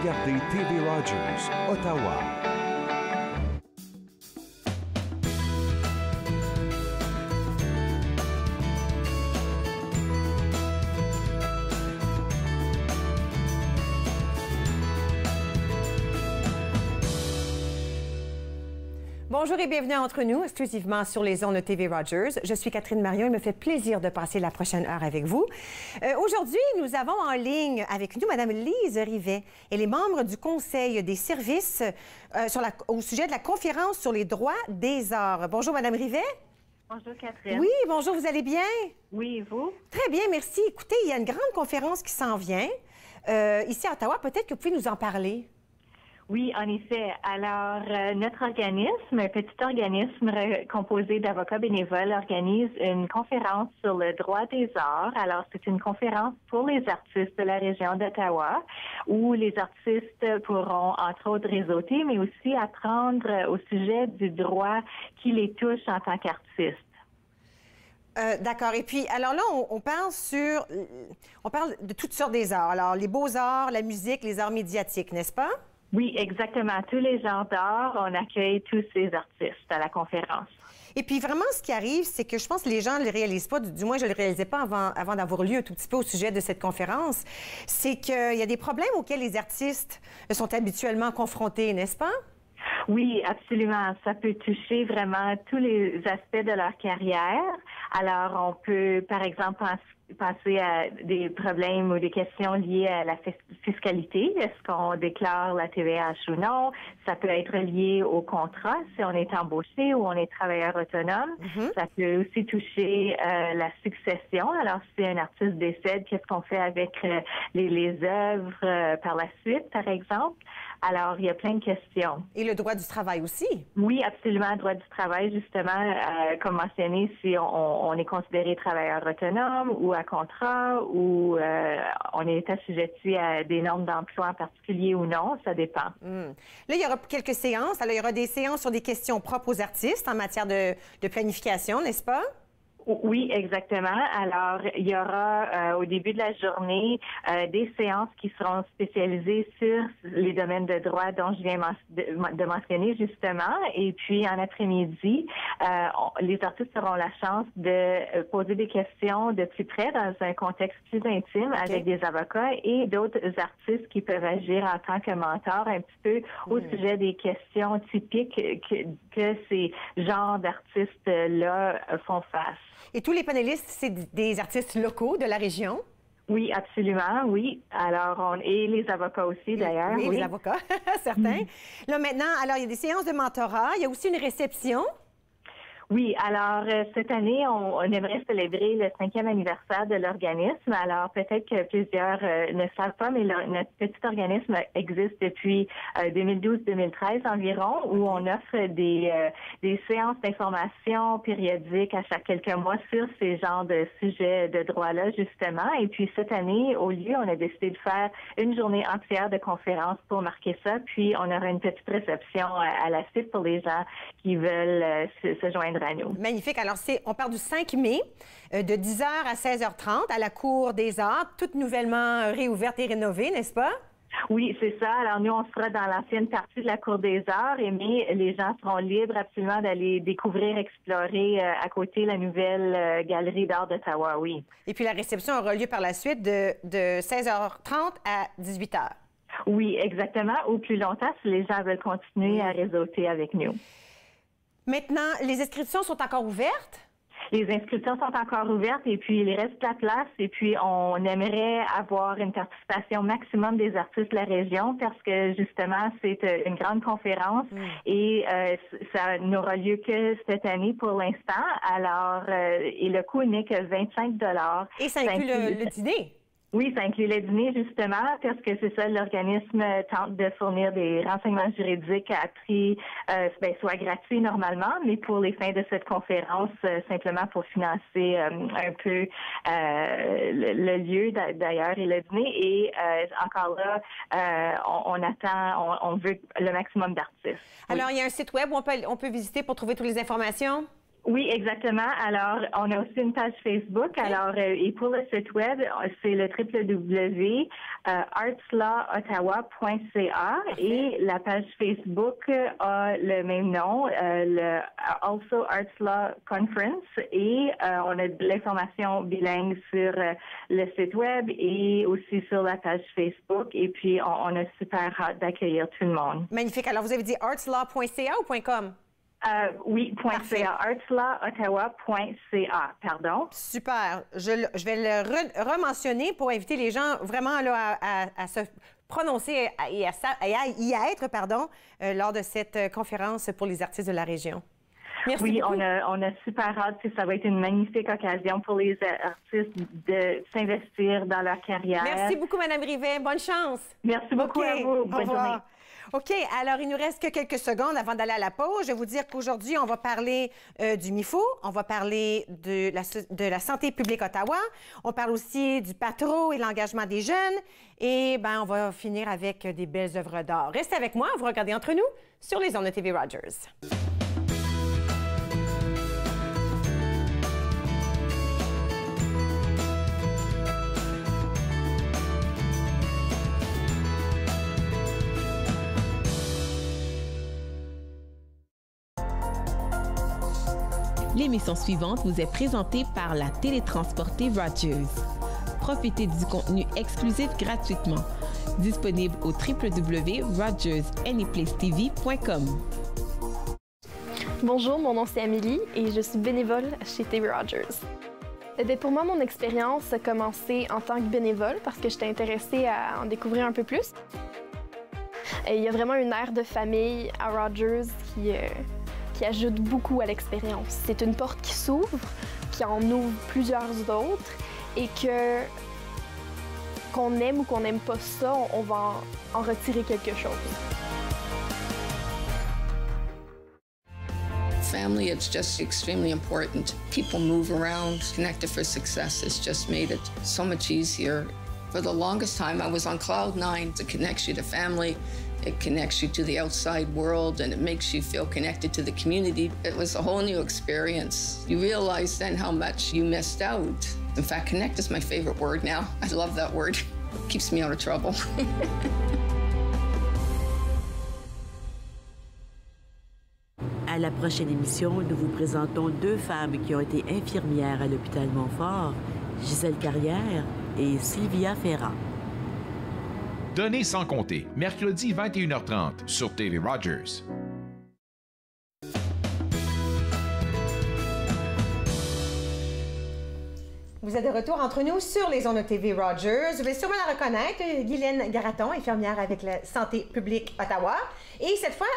regardez TV Rogers, Ottawa. Bonjour et bienvenue entre nous, exclusivement sur les ondes de TV Rogers. Je suis Catherine Marion. Il me fait plaisir de passer la prochaine heure avec vous. Aujourd'hui, nous avons en ligne avec nous Mme Lise Rivet. Elle est membre du Conseil des services au sujet de la conférence sur les droits des arts. Bonjour, Mme Rivet. Bonjour, Catherine. Oui, bonjour, vous allez bien? Oui, et vous? Très bien, merci. Écoutez, il y a une grande conférence qui s'en vient ici à Ottawa. Peut-être que vous pouvez nous en parler. Oui, en effet. Alors, notre organisme, un petit organisme composé d'avocats bénévoles, organise une conférence sur le droit des arts. Alors, c'est une conférence pour les artistes de la région d'Ottawa, où les artistes pourront, entre autres, réseauter, mais aussi apprendre au sujet du droit qui les touche en tant qu'artistes. D'accord. Et puis, alors là, on parle de toutes sortes des arts. Alors, les beaux-arts, la musique, les arts médiatiques, n'est-ce pas? Oui, exactement. Tous les genres d'art, on accueille tous ces artistes à la conférence. Et puis vraiment, ce qui arrive, c'est que je pense que les gens ne le réalisent pas, du moins je ne le réalisais pas avant d'avoir lu un tout petit peu au sujet de cette conférence, c'est qu'il y a des problèmes auxquels les artistes sont habituellement confrontés, n'est-ce pas? Oui, absolument. Ça peut toucher vraiment tous les aspects de leur carrière. Alors, on peut, par exemple, penser à des problèmes ou des questions liées à la fiscalité. Est-ce qu'on déclare la TVH ou non? Ça peut être lié au contrat, si on est embauché ou on est travailleur autonome. Ça peut aussi toucher la succession. Alors, si un artiste décède, qu'est-ce qu'on fait avec les œuvres par la suite, par exemple? Alors, il y a plein de questions. Et le droit du travail aussi? Oui, absolument. Le droit du travail, justement, comme mentionné, si on est considéré travailleur autonome ou à contrat ou on est assujetti à des normes d'emploi en particulier ou non, ça dépend. Là, il y aura quelques séances. Alors, il y aura des séances sur des questions propres aux artistes en matière de planification, n'est-ce pas? Oui, exactement. Alors, il y aura au début de la journée des séances qui seront spécialisées sur les domaines de droit dont je viens de mentionner justement. Et puis, en après-midi, les artistes auront la chance de poser des questions de plus près dans un contexte plus intime avec des avocats et d'autres artistes qui peuvent agir en tant que mentors un petit peu au sujet des questions typiques que ces genres d'artistes-là font face. Et tous les panélistes, c'est des artistes locaux de la région? Oui, absolument, oui. Alors, et les avocats aussi, d'ailleurs. Oui, les avocats, certains. Là, maintenant, alors, il y a des séances de mentorat. Il y a aussi une réception. Oui, alors cette année, on aimerait célébrer le 5e anniversaire de l'organisme. Alors peut-être que plusieurs ne savent pas, mais notre petit organisme existe depuis 2012-2013 environ, où on offre des séances d'information périodiques à chaque quelques mois sur ces genres de sujets de droit-là, justement. Et puis cette année, au lieu, on a décidé de faire une journée entière de conférences pour marquer ça. Puis on aura une petite réception à la suite pour les gens qui veulent se joindre à nous. Magnifique. Alors, on part du 5 mai, de 10h à 16h30 à la Cour des Arts, toute nouvellement réouverte et rénovée, n'est-ce pas? Oui, c'est ça. Alors, nous, on sera dans l'ancienne partie de la Cour des Arts, mais les gens seront libres absolument d'aller découvrir, explorer à côté la nouvelle Galerie d'art d'Ottawa, oui. Et puis, la réception aura lieu par la suite de 16h30 à 18h. Oui, exactement. Ou plus longtemps, si les gens veulent continuer à réseauter avec nous. Maintenant, les inscriptions sont encore ouvertes? Les inscriptions sont encore ouvertes et puis il reste de la place et puis on aimerait avoir une participation maximum des artistes de la région parce que justement c'est une grande conférence et ça n'aura lieu que cette année pour l'instant. Alors et le coût n'est que 25 $. Et ça inclut le dîner? Oui, ça inclut le dîner, justement, parce que c'est ça, l'organisme tente de fournir des renseignements juridiques à prix, soit gratuit normalement, mais pour les fins de cette conférence, simplement pour financer un peu le lieu d'ailleurs et le dîner. Et encore là, on veut le maximum d'artistes. Alors, il y a un site web où on peut visiter pour trouver toutes les informations? Oui, exactement. Alors, on a aussi une page Facebook. Okay. Alors, et pour le site web, c'est le www.artslawottawa.ca et la page Facebook a le même nom, le Also Arts Law Conference, et on a de l'information bilingue sur le site web et aussi sur la page Facebook. Et puis, on a super hâte d'accueillir tout le monde. Magnifique. Alors, vous avez dit artslaw.ca ou .com? Oui, .ca, artslawottawa.ca, pardon. Super. Je vais le rementionner pour inviter les gens vraiment là, à se prononcer et à y être lors de cette conférence pour les artistes de la région. Merci oui, beaucoup. on a super hâte. Ça va être une magnifique occasion pour les artistes de s'investir dans leur carrière. Merci beaucoup, Mme Rivet. Bonne chance. Merci beaucoup à vous. Bonne journée. OK, alors il nous reste que quelques secondes avant d'aller à la pause. Je vais vous dire qu'aujourd'hui, on va parler du MIFO, on va parler de la santé publique Ottawa, on parle aussi du patro et l'engagement des jeunes, et on va finir avec des belles œuvres d'art. Restez avec moi, vous regardez Entre nous sur les ondes de TV Rogers. L'émission suivante vous est présentée par la télétransportée Rogers. Profitez du contenu exclusif gratuitement. Disponible au www.rogersanyplacetv.com. Bonjour, mon nom c'est Amélie et je suis bénévole chez TV Rogers. Pour moi, mon expérience a commencé en tant que bénévole parce que j'étais intéressée à en découvrir un peu plus. Il y a vraiment une aire de famille à Rogers qui ajoute beaucoup à l'expérience. C'est une porte qui s'ouvre, qui en ouvre plusieurs autres, et qu'on aime ou qu'on n'aime pas ça, on va en retirer quelque chose. Family, it's just extremely important. People move around. Connected for Success has just made it so much easier. For the longest time, I was on cloud nine. It connects you to family. It connects you to the outside world, and it makes you feel connected to the community. It was a whole new experience. You realize then how much you missed out. In fact, connect is my favorite word now. I love that word. It keeps me out of trouble. À la prochaine émission, nous vous présentons deux femmes qui ont été infirmières à l'hôpital Montfort, Gisèle Carrière et Sylvia Ferrand. Donner sans compter, mercredi 21h30 sur TV Rogers. Vous êtes de retour entre nous sur les ondes de TV Rogers. Vous allez sûrement la reconnaître, Guylaine Garaton, infirmière avec la Santé publique Ottawa. Et cette fois,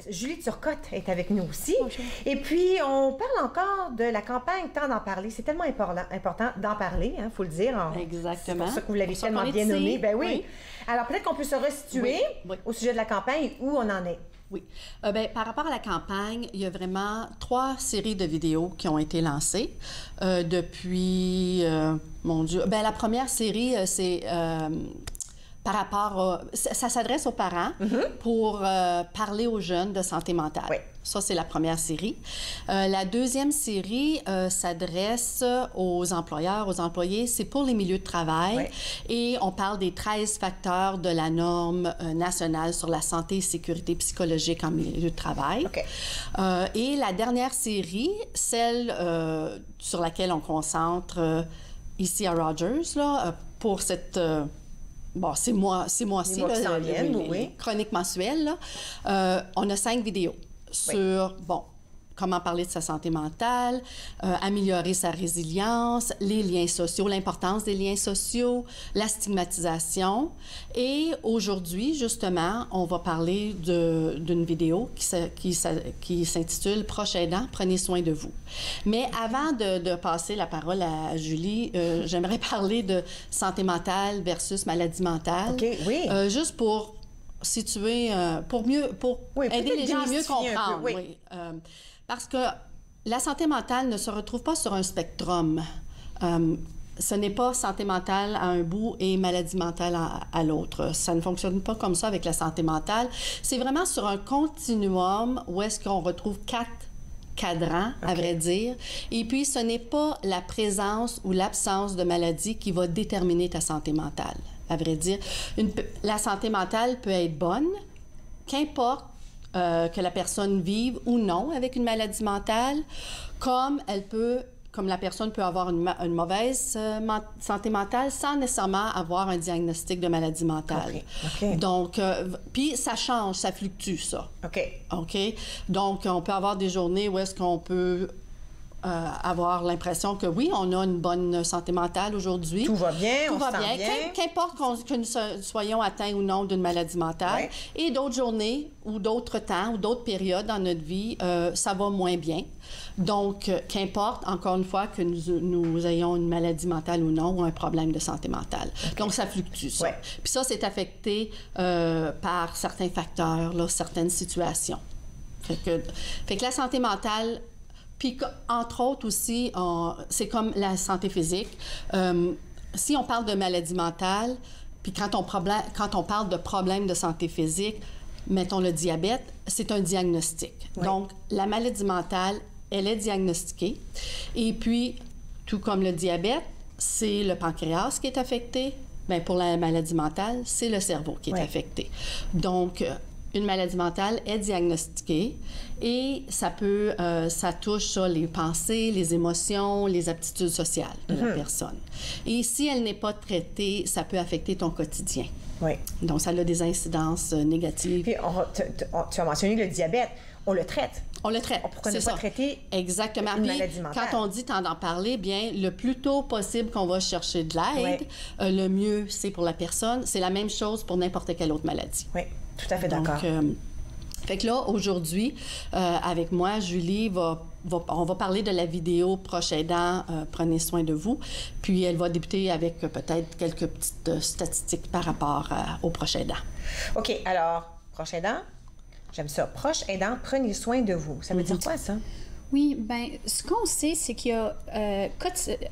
Julie Turcotte est avec nous aussi. Bonjour. Et puis, on parle encore de la campagne Temps d'en parler. C'est tellement important d'en parler, il faut le dire. Exactement. C'est pour ça que vous l'avez tellement bien nommé. Ben oui. Oui. Alors, peut-être qu'on peut se resituer au sujet de la campagne, où on en est. Oui. Par rapport à la campagne, il y a vraiment 3 séries de vidéos qui ont été lancées depuis, mon Dieu, la première série, c'est par rapport ça s'adresse aux parents pour parler aux jeunes de santé mentale. Oui. Ça, c'est la première série. La deuxième série s'adresse aux employeurs, aux employés. C'est pour les milieux de travail. Oui. Et on parle des 13 facteurs de la norme nationale sur la santé et sécurité psychologique en milieu de travail. Okay. Et la dernière série, celle sur laquelle on concentre ici à Rogers, là, pour cette... c'est moi-ci, les chroniques mensuelles. Là. On a 5 vidéos sur, comment parler de sa santé mentale, améliorer sa résilience, les liens sociaux, l'importance des liens sociaux, la stigmatisation. Et aujourd'hui, justement, on va parler d'une vidéo qui s'intitule « Proche aidant, prenez soin de vous ». Mais avant de passer la parole à Julie, j'aimerais parler de santé mentale versus maladie mentale. OK, oui. Juste pour situer, pour aider les gens à mieux comprendre. Oui. Parce que la santé mentale ne se retrouve pas sur un spectrum. Ce n'est pas santé mentale à un bout et maladie mentale à l'autre. Ça ne fonctionne pas comme ça avec la santé mentale. C'est vraiment sur un continuum où est-ce qu'on retrouve cadran, à vrai dire. Et puis, ce n'est pas la présence ou l'absence de maladie qui va déterminer ta santé mentale, à vrai dire. La santé mentale peut être bonne, qu'importe que la personne vive ou non avec une maladie mentale, comme la personne peut avoir une mauvaise santé mentale sans nécessairement avoir un diagnostic de maladie mentale. OK. Donc, puis ça change, ça fluctue, ça. OK? Donc, on peut avoir des journées où est-ce qu'on peut avoir l'impression que oui, on a une bonne santé mentale aujourd'hui. Tout va bien, Tout on va se sent bien. bien. Qu'importe que nous soyons atteints ou non d'une maladie mentale. Et d'autres journées ou d'autres temps ou d'autres périodes dans notre vie, ça va moins bien. Donc, qu'importe, encore une fois, que nous ayons une maladie mentale ou non, ou un problème de santé mentale. Donc, ça fluctue, ça. Puis ça, c'est affecté par certains facteurs, là, certaines situations. Fait que la santé mentale... Puis, entre autres aussi, c'est comme la santé physique. Si on parle de maladie mentale, puis quand on parle de problèmes de santé physique, mettons le diabète, c'est un diagnostic. Donc, la maladie mentale, elle est diagnostiquée. Et puis, tout comme le diabète, c'est le pancréas qui est affecté. Bien, pour la maladie mentale, c'est le cerveau qui est affecté. Donc, une maladie mentale est diagnostiquée et ça touche les pensées, les émotions, les aptitudes sociales de la personne. Et si elle n'est pas traitée, ça peut affecter ton quotidien. Donc, ça a des incidences négatives. Puis, tu as mentionné le diabète. On le traite. On le traite. Pourquoi ne pas traiter exactement. une maladie mentale? Quand on dit d'en parler, bien, le plus tôt possible qu'on va chercher de l'aide, le mieux c'est pour la personne. C'est la même chose pour n'importe quelle autre maladie. Oui, tout à fait d'accord. Fait que là, aujourd'hui, avec moi, Julie, on va parler de la vidéo Proche aidant, prenez soin de vous. Puis elle va débuter avec peut-être quelques petites statistiques par rapport au proche aidant. OK, alors, proche aidant, j'aime ça. Proche aidant, prenez soin de vous. Ça veut dire quoi, ça? Oui, bien, ce qu'on sait, c'est qu'il y a...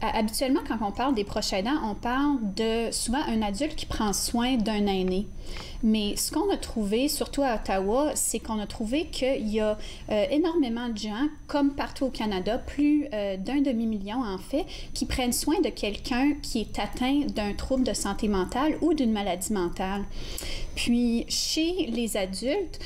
habituellement, quand on parle des proches aidants, on parle de souvent un adulte qui prend soin d'un aîné. Mais ce qu'on a trouvé, surtout à Ottawa, c'est qu'on a trouvé qu'il y a énormément de gens, comme partout au Canada, plus d'un demi-million en fait, qui prennent soin de quelqu'un qui est atteint d'un trouble de santé mentale ou d'une maladie mentale. Puis, chez les adultes,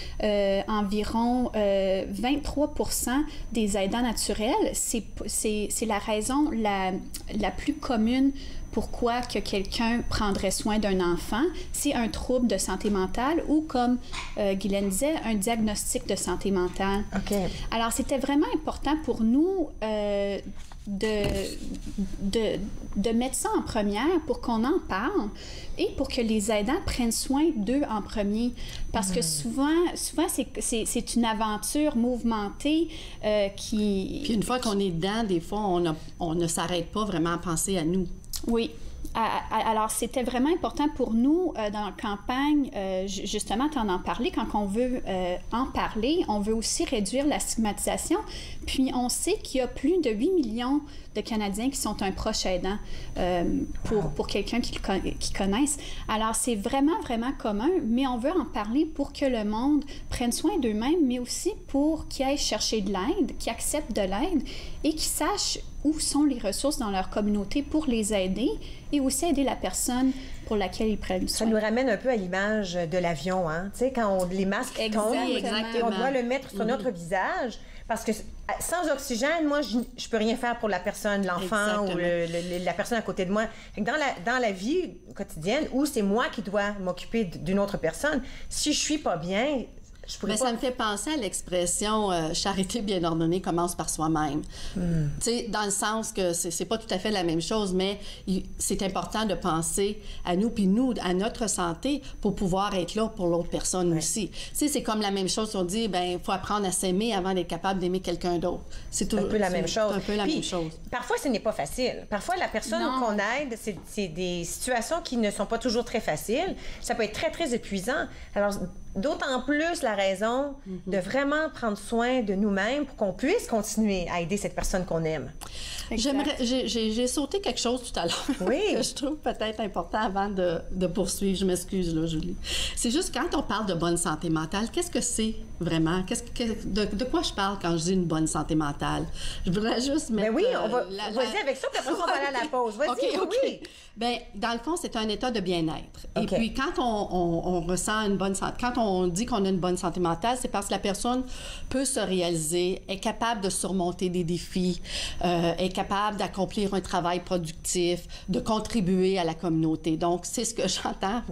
environ 23% des aidants naturels, c'est la raison la plus commune pourquoi que quelqu'un prendrait soin d'un enfant, c'est un trouble de santé mentale ou, comme Guylaine disait, un diagnostic de santé mentale. OK. Alors, c'était vraiment important pour nous de mettre ça en première pour qu'on en parle et pour que les aidants prennent soin d'eux en premier. Parce que souvent c'est une aventure mouvementée qui... Puis une fois qu'on est dedans, des fois, on ne s'arrête pas vraiment à penser à nous. Oui. Alors, c'était vraiment important pour nous dans la campagne, justement, d'en parler. Quand on veut en parler, on veut aussi réduire la stigmatisation. Puis, on sait qu'il y a plus de 8 millions de Canadiens qui sont un proche aidant pour quelqu'un qui connaissent. Alors, c'est vraiment, vraiment commun, mais on veut en parler pour que le monde prenne soin d'eux-mêmes, mais aussi pour qu'ils aillent chercher de l'aide, qu'ils acceptent de l'aide et qu'ils sachent où sont les ressources dans leur communauté pour les aider et aussi aider la personne pour laquelle ils prennent soin. Ça nous ramène un peu à l'image de l'avion, hein? Tu sais, quand les masques tombent, et on doit le mettre sur notre visage, parce que sans oxygène, moi, je peux rien faire pour la personne, l'enfant ou la personne à côté de moi. Fait que dans la vie quotidienne, où c'est moi qui dois m'occuper d'une autre personne, si je suis pas bien... Mais ça me fait penser à l'expression charité bien ordonnée commence par soi-même. Tu sais, dans le sens que c'est pas tout à fait la même chose, mais c'est important de penser à nous, puis nous, à notre santé, pour pouvoir être là pour l'autre personne aussi. Tu sais, c'est comme la même chose, on dit, ben, il faut apprendre à s'aimer avant d'être capable d'aimer quelqu'un d'autre. C'est un peu la même chose. Un peu la même chose. Parfois, ce n'est pas facile. Parfois, la personne qu'on aide, c'est des situations qui ne sont pas toujours très faciles. Ça peut être très, très épuisant. Alors, d'autant plus la raison de vraiment prendre soin de nous-mêmes pour qu'on puisse continuer à aider cette personne qu'on aime. J'ai sauté quelque chose tout à l'heure que je trouve peut-être important avant de poursuivre. Je m'excuse, là, Julie. C'est juste quand on parle de bonne santé mentale, qu'est-ce que c'est vraiment? De quoi je parle quand je dis une bonne santé mentale? Je voudrais juste mettre... Ben oui, vas-y avec ça, puis après on va aller à la pause. Vas-y, oui. Bien, dans le fond, c'est un état de bien-être. Et puis, quand on ressent une bonne santé, quand on dit qu'on a une bonne santé mentale, c'est parce que la personne peut se réaliser, est capable de surmonter des défis, est capable d'accomplir un travail productif, de contribuer à la communauté. Donc, c'est ce que j'entends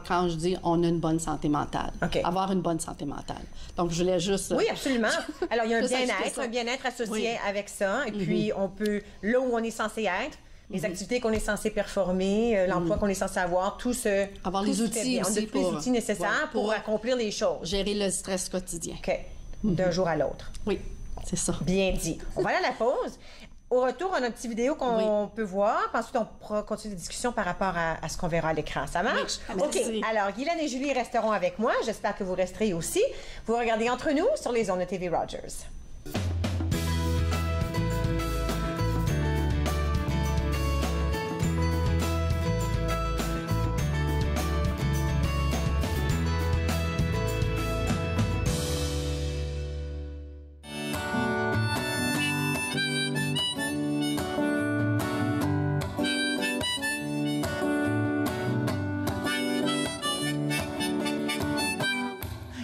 quand je dis on a une bonne santé mentale. Avoir une bonne santé mentale. Donc, je voulais juste... Oui, absolument. Alors, il y a un bien-être associé avec ça. Et puis, on peut, là où on est censé être, les activités qu'on est censé performer, l'emploi qu'on est censé avoir, tout ce... Avoir les outils aussi les outils nécessaires pour accomplir les choses. Gérer le stress quotidien. OK. D'un jour à l'autre. Oui, c'est ça. Bien dit. On va aller à la pause. Au retour, on a une petite vidéo qu'on peut voir. Puis ensuite, on pourra continuer la discussion par rapport à ce qu'on verra à l'écran. Ça marche? Oui. OK. Alors, Guylaine et Julie resteront avec moi. J'espère que vous resterez aussi. Vous regardez Entre nous sur les ondes de TV Rogers.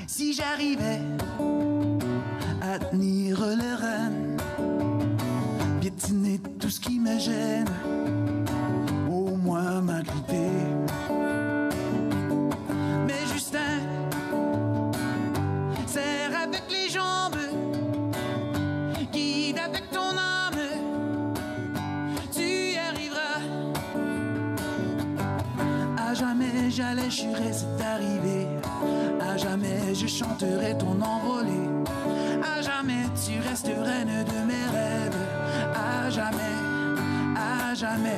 Si j'arrivais à tenir le rêne, piétiner tout ce qui me gêne, au moins m'agripper. Mais Justin, serre avec les jambes, guide avec ton âme, tu y arriveras. À jamais j'allais jurer c'est arrivé. À jamais je chanterai ton envolé. À jamais tu resteras reine de mes rêves. À jamais, à jamais.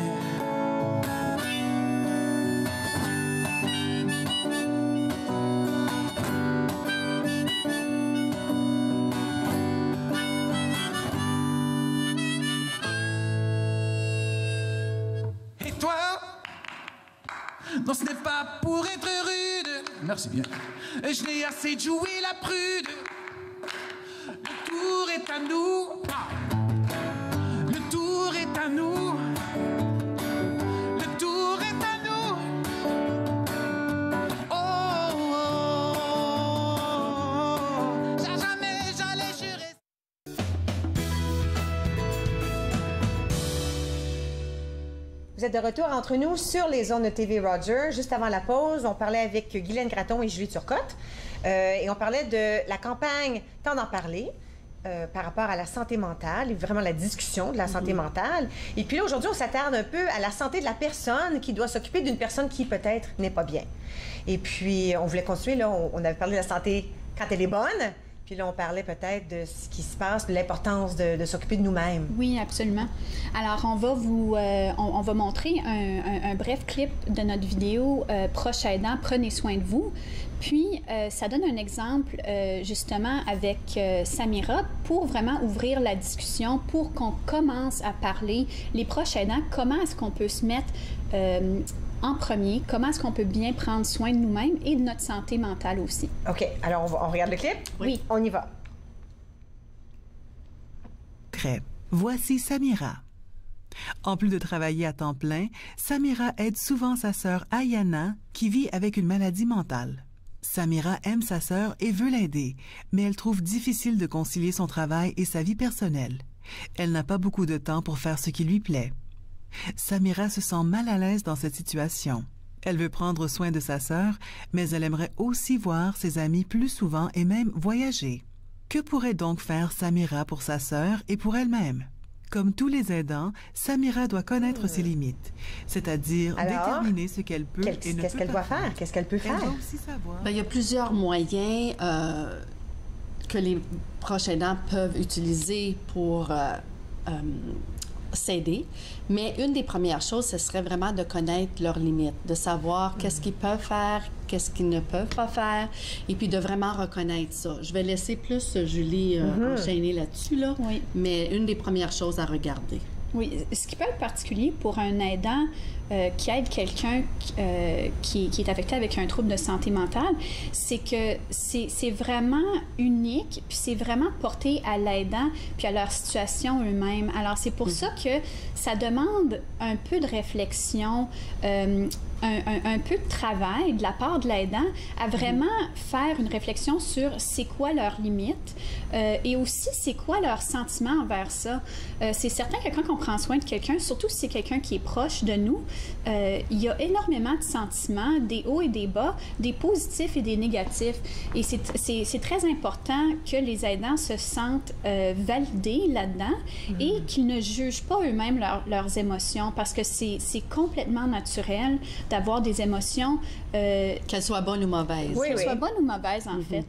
Et toi? Non, ce n'est pas pour être rude. Merci bien. Je n'ai assez de jouer la prude. Le tour est à nous. Le tour est à nous. Le tour est à nous. Oh, oh, oh. Jamais j'allais jurer. Vous êtes de retour entre nous sur les ondes de TV Rogers. Juste avant la pause, on parlait avec Guylaine Gratton et Julie Turcotte. Et on parlait de la campagne Temps d'en parler par rapport à la santé mentale, et vraiment la discussion de la santé mentale. Et puis là, aujourd'hui, on s'attarde un peu à la santé de la personne qui doit s'occuper d'une personne qui peut-être n'est pas bien. Et puis, on voulait continuer, là, on avait parlé de la santé quand elle est bonne. Puis là, on parlait peut-être de ce qui se passe, de l'importance de s'occuper de nous-mêmes. Oui, absolument. Alors, on va on va montrer un bref clip de notre vidéo Proche aidant, prenez soin de vous. Puis, ça donne un exemple, justement, avec Samira, pour vraiment ouvrir la discussion, pour qu'on commence à parler, les proches aidants, comment est-ce qu'on peut se mettre en premier, comment est-ce qu'on peut bien prendre soin de nous-mêmes et de notre santé mentale aussi. OK. Alors, on regarde le clip? Oui. On y va. Voici Samira. En plus de travailler à temps plein, Samira aide souvent sa sœur Ayana, qui vit avec une maladie mentale. Samira aime sa sœur et veut l'aider, mais elle trouve difficile de concilier son travail et sa vie personnelle. Elle n'a pas beaucoup de temps pour faire ce qui lui plaît. Samira se sent mal à l'aise dans cette situation. Elle veut prendre soin de sa sœur, mais elle aimerait aussi voir ses amis plus souvent et même voyager. Que pourrait donc faire Samira pour sa sœur et pour elle-même? Comme tous les aidants, Samira doit connaître ses limites, c'est-à-dire déterminer ce qu'elle peut et ne peut pas faire. Qu'est-ce qu'elle doit faire? Qu'est-ce qu'elle peut faire? Elle doit aussi savoir. Bien, il y a plusieurs moyens que les proches aidants peuvent utiliser pour s'aider. Mais une des premières choses, ce serait vraiment de connaître leurs limites, de savoir qu'est-ce qu'ils peuvent faire, qu'est-ce qu'ils ne peuvent pas faire, et puis de vraiment reconnaître ça. Je vais laisser plus Julie enchaîner là-dessus, là, mais une des premières choses à regarder. Oui, ce qui peut être particulier pour un aidant qui aide quelqu'un qui est affecté avec un trouble de santé mentale, c'est que c'est vraiment unique, puis c'est vraiment porté à l'aidant, puis à leur situation eux-mêmes. Alors, c'est pour ça que ça demande un peu de réflexion, un peu de travail de la part de l'aidant à vraiment faire une réflexion sur c'est quoi leurs limites et aussi c'est quoi leur sentiment envers ça. C'est certain que quand on prend soin de quelqu'un, surtout si c'est quelqu'un qui est proche de nous, il y a énormément de sentiments, des hauts et des bas, des positifs et des négatifs. Et c'est très important que les aidants se sentent validés là-dedans et qu'ils ne jugent pas eux-mêmes leurs émotions parce que c'est complètement naturel d'avoir des émotions... qu'elles soient bonnes ou mauvaises. Oui, qu'elles soient bonnes ou mauvaises, en fait.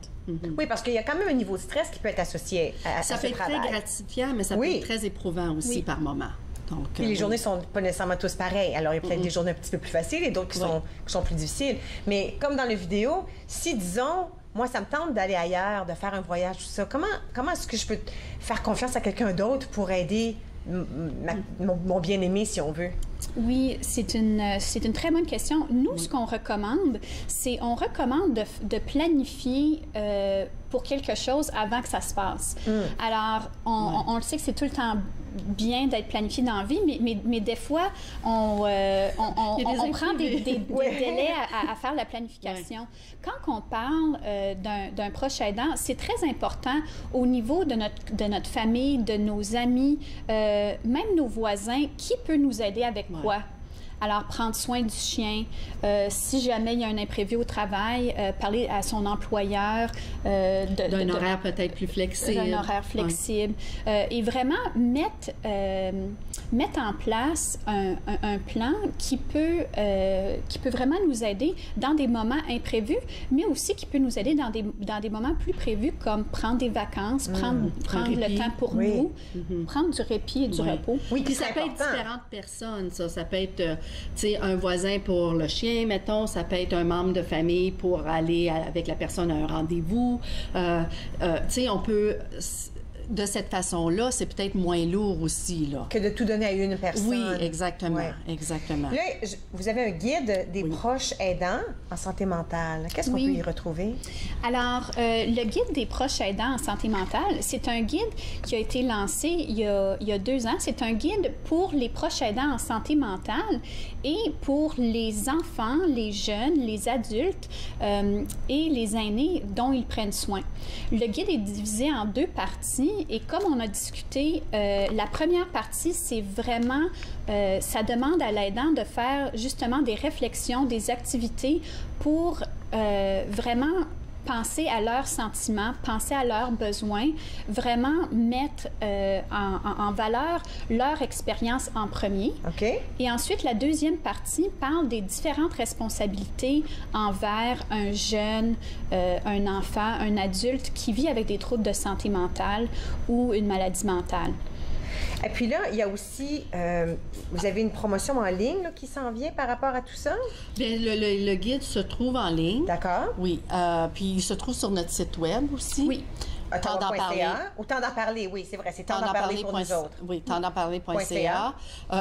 Oui, parce qu'il y a quand même un niveau de stress qui peut être associé à ce travail. Ça peut être très gratifiant, mais ça peut être très éprouvant aussi par moment. Donc, puis les journées sont pas nécessairement tous pareilles. Alors, il y a peut-être des journées un petit peu plus faciles et d'autres qui sont plus difficiles. Mais comme dans la vidéo, si, disons, moi, ça me tente d'aller ailleurs, de faire un voyage, tout ça, comment est-ce que je peux faire confiance à quelqu'un d'autre pour aider mon bien-aimé, si on veut? Oui, c'est une très bonne question. Nous, ce qu'on recommande, c'est on recommande de planifier pour quelque chose avant que ça se passe. Alors, on le sait que c'est tout le temps bien d'être planifié dans la vie, mais des fois, on prend des délais à faire la planification. Quand on parle d'un proche aidant, c'est très important au niveau de notre famille, de nos amis, même nos voisins, qui peut nous aider avec quoi? Alors, prendre soin du chien. Si jamais il y a un imprévu au travail, parler à son employeur. D'un horaire peut-être plus flexible. D'un horaire flexible. Et vraiment mettre en place un plan qui peut vraiment nous aider dans des moments imprévus, mais aussi qui peut nous aider dans des moments plus prévus, comme prendre des vacances, prendre le temps pour nous, prendre du répit et du repos. Oui, puis ça peut être différentes personnes, ça. Ça peut être... tu sais, un voisin pour le chien, mettons, ça peut être un membre de famille pour aller avec la personne à un rendez-vous. Tu sais, on peut... De cette façon-là, c'est peut-être moins lourd aussi, là. Que de tout donner à une personne. Oui, exactement, exactement. Là, vous avez un guide des proches aidants en santé mentale. Qu'est-ce qu'on peut y retrouver? Alors, le guide des proches aidants en santé mentale, c'est un guide qui a été lancé il y a 2 ans. C'est un guide pour les proches aidants en santé mentale et pour les enfants, les jeunes, les adultes et les aînés dont ils prennent soin. Le guide est divisé en 2 parties. Et comme on a discuté, la première partie, c'est vraiment, ça demande à l'aidant de faire justement des réflexions, des activités pour vraiment penser à leurs sentiments, penser à leurs besoins, vraiment mettre en valeur leur expérience en premier. Et ensuite, la deuxième partie parle des différentes responsabilités envers un jeune, un enfant, un adulte qui vit avec des troubles de santé mentale ou une maladie mentale. Et puis là, il y a aussi, vous avez une promotion en ligne là, qui s'en vient par rapport à tout ça? Bien, le guide se trouve en ligne. D'accord. Oui. Puis il se trouve sur notre site web aussi. Oui. Temps d'en parler. Ou temps d'en parler, oui, c'est vrai. C'est temps d'en parler pour nous autres. Oui, temps-d'en-parler.ca,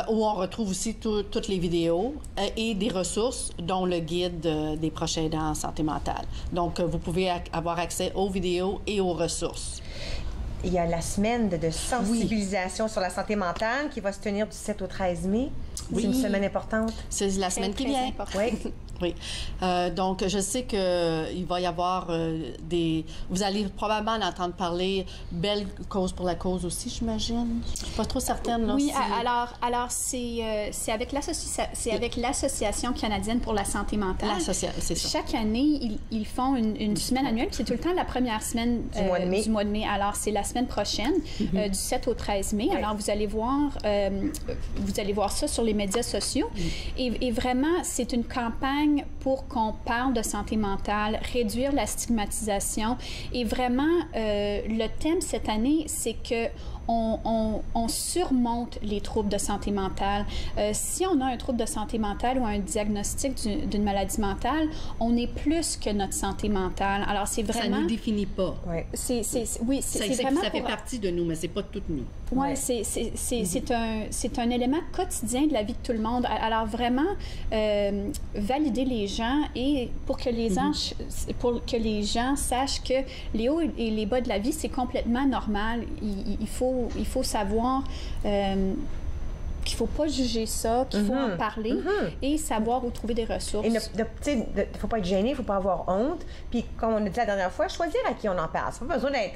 où on retrouve aussi toutes les vidéos et des ressources, dont le guide des proches aidants en santé mentale. Donc, vous pouvez avoir accès aux vidéos et aux ressources. Il y a la semaine de sensibilisation sur la santé mentale qui va se tenir du 7 au 13 mai. C'est une semaine importante. C'est la semaine qui vient. Oui. Oui. Donc, je sais qu'il va y avoir des... Vous allez probablement en entendre parler. Belle cause pour la cause aussi, j'imagine. Je ne suis pas trop certaine. Là, oui, alors c'est avec l'Association canadienne pour la santé mentale. C'est ça. Chaque année, ils font une semaine annuelle. C'est tout le temps la première semaine du mois de mai. Alors, c'est la semaine prochaine, du 7 au 13 mai. Alors, vous allez voir ça sur les médias sociaux. Et vraiment, c'est une campagne campagne pour qu'on parle de santé mentale, réduire la stigmatisation. Et vraiment, le thème cette année, c'est que on surmonte les troubles de santé mentale. Si on a un trouble de santé mentale ou un diagnostic d'une maladie mentale, on est plus que notre santé mentale. Alors, c'est vraiment... Ça ne nous définit pas. Oui, c'est vraiment... Ça fait partie de nous, mais c'est pas tout nous. Oui, c'est un élément quotidien de la vie de tout le monde. Alors, vraiment, valider les gens et pour que les gens sachent que les hauts et les bas de la vie, c'est complètement normal. Il faut savoir qu'il ne faut pas juger ça, qu'il faut en parler et savoir où trouver des ressources. Et il ne faut pas être gêné, il ne faut pas avoir honte. Puis, comme on a dit la dernière fois, choisir à qui on en parle. Ça n'a pas besoin d'être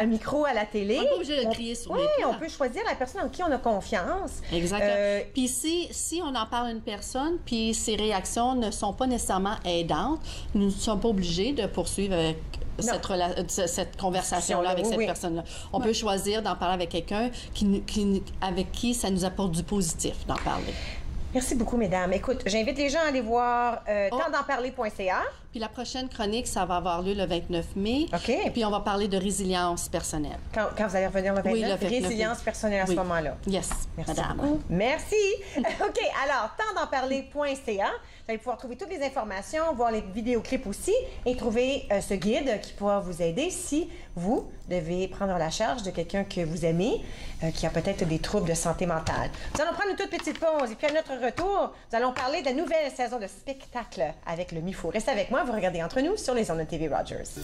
un micro à la télé. On n'est pas obligé de crier sur les toits. On peut choisir la personne en qui on a confiance. Exactement. Puis si on en parle à une personne, puis ses réactions ne sont pas nécessairement aidantes, nous ne sommes pas obligés de poursuivre avec cette conversation-là avec cette personne-là. On peut choisir d'en parler avec quelqu'un avec qui ça nous apporte du positif d'en parler. Merci beaucoup, mesdames. Écoute, j'invite les gens à aller voir tantdenparler.ca. Puis la prochaine chronique, ça va avoir lieu le 29 mai. OK. Puis on va parler de résilience personnelle. Quand vous allez revenir le 29? Oui, le 29 résilience personnelle à ce moment-là. Yes, merci madame. Beaucoup. Merci. OK, alors, tantdenparler.ca. Vous allez pouvoir trouver toutes les informations, voir les vidéoclips aussi et trouver ce guide qui pourra vous aider si vous devez prendre la charge de quelqu'un que vous aimez, qui a peut-être des troubles de santé mentale. Nous allons prendre une toute petite pause et puis à notre retour, nous allons parler de la nouvelle saison de spectacle avec le MIFO. Restez avec moi, vous regardez Entre nous sur les ondes de TV Rogers.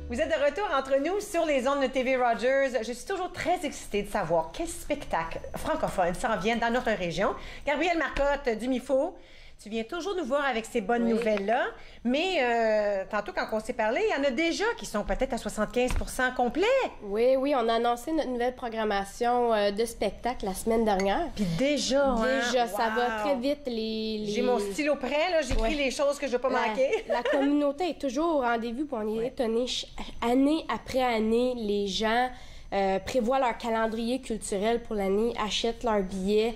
Vous êtes de retour entre nous sur les ondes de TV Rogers. Je suis toujours très excitée de savoir quel spectacle francophone s'en vient dans notre région. Gabrielle Marcotte du MIFO, tu viens toujours nous voir avec ces bonnes nouvelles-là. Mais tantôt, quand on s'est parlé, il y en a déjà qui sont peut-être à 75% complets. Oui, on a annoncé notre nouvelle programmation de spectacle la semaine dernière. Puis déjà, ça va très vite. J'ai mon stylo prêt, là. J'écris les choses que je ne veux pas manquer. La communauté est toujours au rendez-vous, puis on est étonné. Année après année, les gens prévoient leur calendrier culturel pour l'année, achètent leurs billets.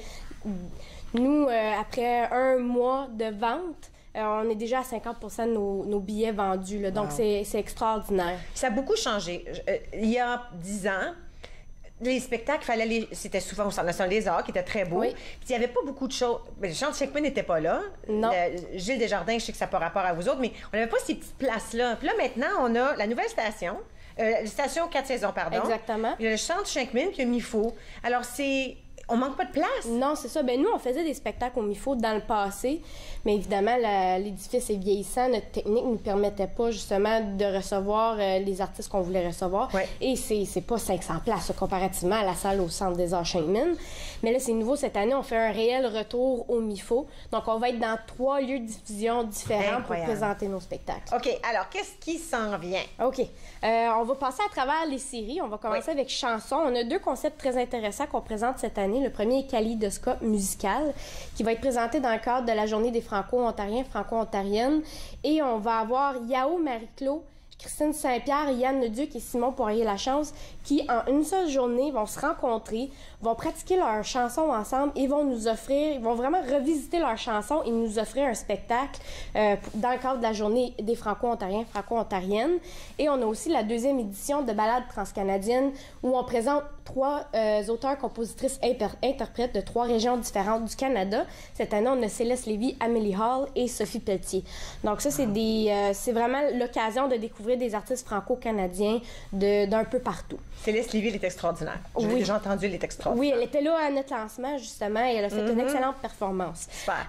Nous, après un mois de vente, on est déjà à 50% de nos billets vendus. Là, donc, c'est extraordinaire. Ça a beaucoup changé. Il y a 10 ans, les spectacles, c'était souvent au Centre national des arts, qui était très beau. Puis il n'y avait pas beaucoup de choses. Le Chant de Checkman n'était pas là. Non. Gilles Desjardins, je sais que ça n'a pas rapport à vous autres, mais on n'avait pas ces petites places-là. Puis là, maintenant, on a la nouvelle station. La station 4 saisons, pardon. Exactement. Il y a le Chant de Checkman, puis il y a MIFO. Alors, On manque pas de place? Non, c'est ça. Ben nous, on faisait des spectacles au MIFO dans le passé, mais évidemment, l'édifice est vieillissant. Notre technique ne nous permettait pas, justement, de recevoir les artistes qu'on voulait recevoir. Ouais. Et c'est pas 500 places, comparativement à la salle au Centre des Arts Shankman. Mais là, c'est nouveau cette année. On fait un réel retour au MIFO. Donc, on va être dans 3 lieux de diffusion différents pour présenter nos spectacles. OK. Alors, qu'est-ce qui s'en vient? OK. On va passer à travers les séries. On va commencer avec chansons. On a 2 concepts très intéressants qu'on présente cette année. Le premier est Kaléidoscope musical, qui va être présenté dans le cadre de la Journée des Franco-Ontariens, Franco-Ontariennes. Et on va avoir Yao Marie-Claude, Christine Saint-Pierre, Yann Leduc et Simon Poirier-Lachance qui, en une seule journée, vont se rencontrer, vont pratiquer leurs chansons ensemble et vont nous offrir, ils vont vraiment revisiter leurs chansons et nous offrir un spectacle dans le cadre de la Journée des Franco-Ontariens, Franco-Ontariennes. Et on a aussi la 2e édition de Ballades transcanadiennes où on présente 3 auteurs, compositrices, interprètes de 3 régions différentes du Canada. Cette année, on a Céleste Lévy, Amélie Hall et Sophie Pelletier. Donc ça, c'est vraiment l'occasion de découvrir des artistes franco-canadiens d'un peu partout. Céleste Lévy, elle est extraordinaire. J'ai déjà entendu, elle est extraordinaire. Oui, elle était là à notre lancement, justement, et elle a fait une excellente performance. Super.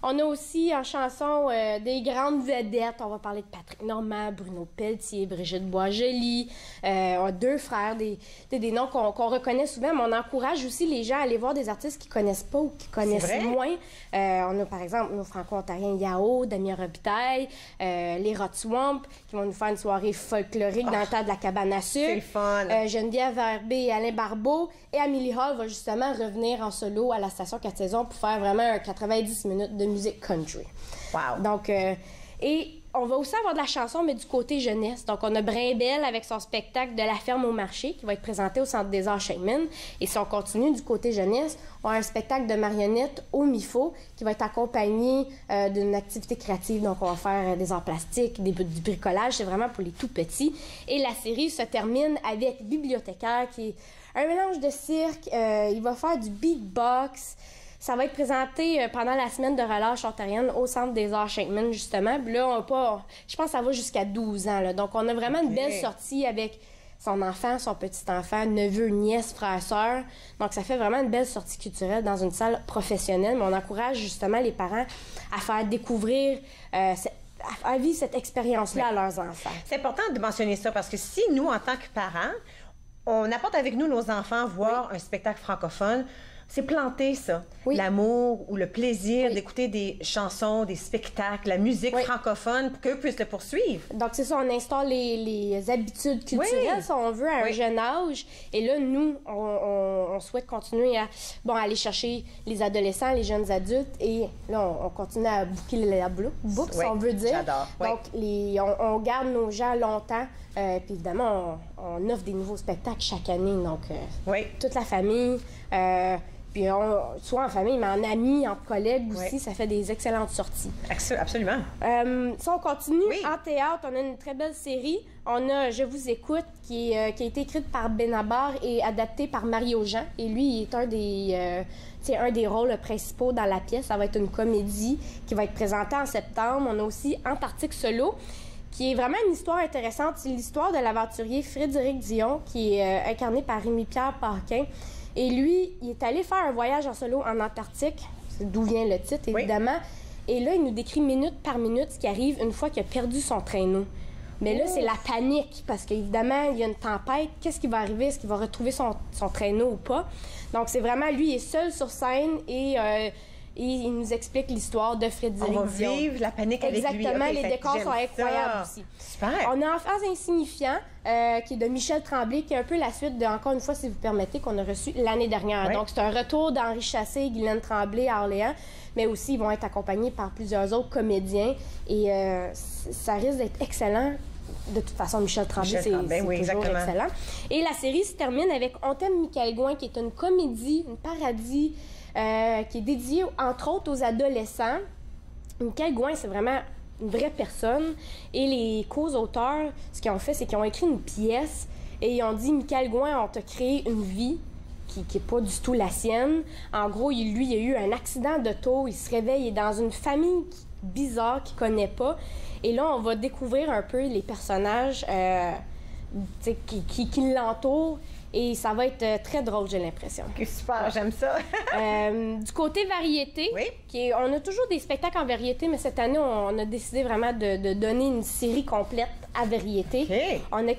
On a aussi en chanson des grandes vedettes. On va parler de Patrick Normand, Bruno Pelletier, Brigitte Boisjoli. On a 2 frères, des noms qu'on reconnaît souvent, mais on encourage aussi les gens à aller voir des artistes qu'ils connaissent pas ou qui connaissent moins. On a, par exemple, nos Franco-Ontariens Yao, Damien Robitaille, les Rot Swamp, qui vont nous faire une soirée folklorique dans le temps de la cabane à sucre. C'est le fun. Geneviève Herbé et Alain Barbeau. Et Amélie Hall va justement revenir en solo à la station 4 saisons pour faire vraiment un 90 minutes de musique country. Wow! Donc, et on va aussi avoir de la chanson, mais du côté jeunesse. Donc, on a Brimbelle avec son spectacle De la ferme au marché qui va être présenté au Centre des Arts Shankman. Et si on continue du côté jeunesse, on a un spectacle de marionnettes au MIFO qui va être accompagné d'une activité créative. Donc, on va faire des arts plastiques, du bricolage. C'est vraiment pour les tout petits. Et la série se termine avec Bibliothécaire qui est un mélange de cirque. Il va faire du beatbox. Ça va être présenté pendant la semaine de relâche ontarienne au Centre des Arts Shankman, justement. Puis là, je pense que ça va jusqu'à 12 ans. Là. Donc, on a vraiment une belle sortie avec son enfant, son petit-enfant, neveu, nièce, frère, sœur. Donc, ça fait vraiment une belle sortie culturelle dans une salle professionnelle. Mais on encourage justement les parents à faire découvrir à vivre cette expérience-là à leurs enfants. C'est important de mentionner ça parce que si nous, en tant que parents, on apporte avec nous nos enfants voir un spectacle francophone, c'est planter ça, l'amour ou le plaisir d'écouter des chansons, des spectacles, la musique francophone pour qu'eux puissent le poursuivre. Donc c'est ça, on installe les habitudes culturelles, si on veut, à un jeune âge. Et là, nous, on souhaite continuer à aller chercher les adolescents, les jeunes adultes. Et là, on continue à booker la book, si on veut dire. J'adore. Donc on garde nos gens longtemps. Puis évidemment, on offre des nouveaux spectacles chaque année. Donc toute la famille... Puis, soit en famille, mais en amis, en collègues aussi, ça fait des excellentes sorties. Absolument. Si on continue, en théâtre, on a une très belle série. On a Je vous écoute, qui a été écrite par Benabar et adaptée par Mario Jean. Et lui, il est un des rôles principaux dans la pièce. Ça va être une comédie qui va être présentée en septembre. On a aussi Antarctique Solo, qui est vraiment une histoire intéressante. C'est l'histoire de l'aventurier Frédéric Dion, qui est incarné par Rémi-Pierre Paquin. Et lui, il est allé faire un voyage en solo en Antarctique, c'est d'où vient le titre, évidemment. Et là, il nous décrit minute par minute ce qui arrive une fois qu'il a perdu son traîneau. Mais là, c'est la panique, parce qu'évidemment, il y a une tempête. Qu'est-ce qui va arriver? Est-ce qu'il va retrouver son traîneau ou pas? Donc, c'est vraiment, lui, il est seul sur scène et il nous explique l'histoire de Frédéric Dion. On va vivre la panique avec lui. Exactement, les décors sont incroyables aussi. Super. On a En phase insignifiant, qui est de Michel Tremblay, qui est un peu la suite de Encore une fois, si vous permettez, qu'on a reçu l'année dernière. Donc, c'est un retour d'Henri Chassé et Guylaine Tremblay à Orléans, mais aussi, ils vont être accompagnés par plusieurs autres comédiens. Et ça risque d'être excellent. De toute façon, Michel Tremblay, c'est toujours excellent. Et la série se termine avec On t'aime, Michael Gouin, qui est une comédie, une parodie, qui est dédiée, entre autres, aux adolescents. Michael Gouin, c'est vraiment une vraie personne. Et les co-auteurs, ce qu'ils ont fait, c'est qu'ils ont écrit une pièce et ils ont dit, Michael Gouin, on t'a créé une vie qui n'est pas du tout la sienne. En gros, lui, il a eu un accident d'auto, il se réveille, il est dans une famille bizarre qu'il ne connaît pas. Et là, on va découvrir un peu les personnages qui l'entourent. Et ça va être très drôle, j'ai l'impression. Super, j'aime ça. Du côté variété, on a toujours des spectacles en variété, mais cette année, on a décidé vraiment de donner une série complète à variété. On a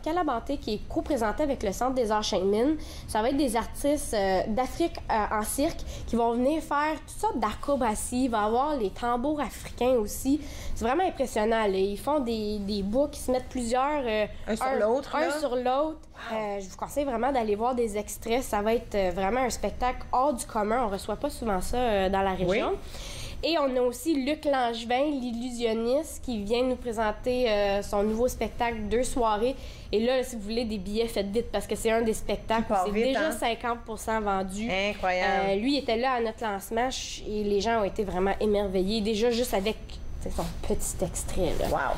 Calabanté qui est co-présenté avec le Centre des Arts Shainmin. Ça va être des artistes d'Afrique en cirque qui vont venir faire toutes sortes d'acrobaties. Il va y avoir les tambours africains aussi. C'est vraiment impressionnant. Là. Ils font des bouts qui se mettent plusieurs... un sur l'autre. Un sur l'autre. Je vous conseille vraiment d'aller voir des extraits. Ça va être vraiment un spectacle hors du commun. On ne reçoit pas souvent ça dans la région. Et on a aussi Luc Langevin, l'illusionniste, qui vient nous présenter son nouveau spectacle 2 soirées. Et là, si vous voulez des billets, faites vite parce que c'est un des spectacles où c'est déjà 50% vendu. Incroyable. Lui était là à notre lancement et les gens ont été vraiment émerveillés, déjà juste avec son petit extrait. Là. Wow.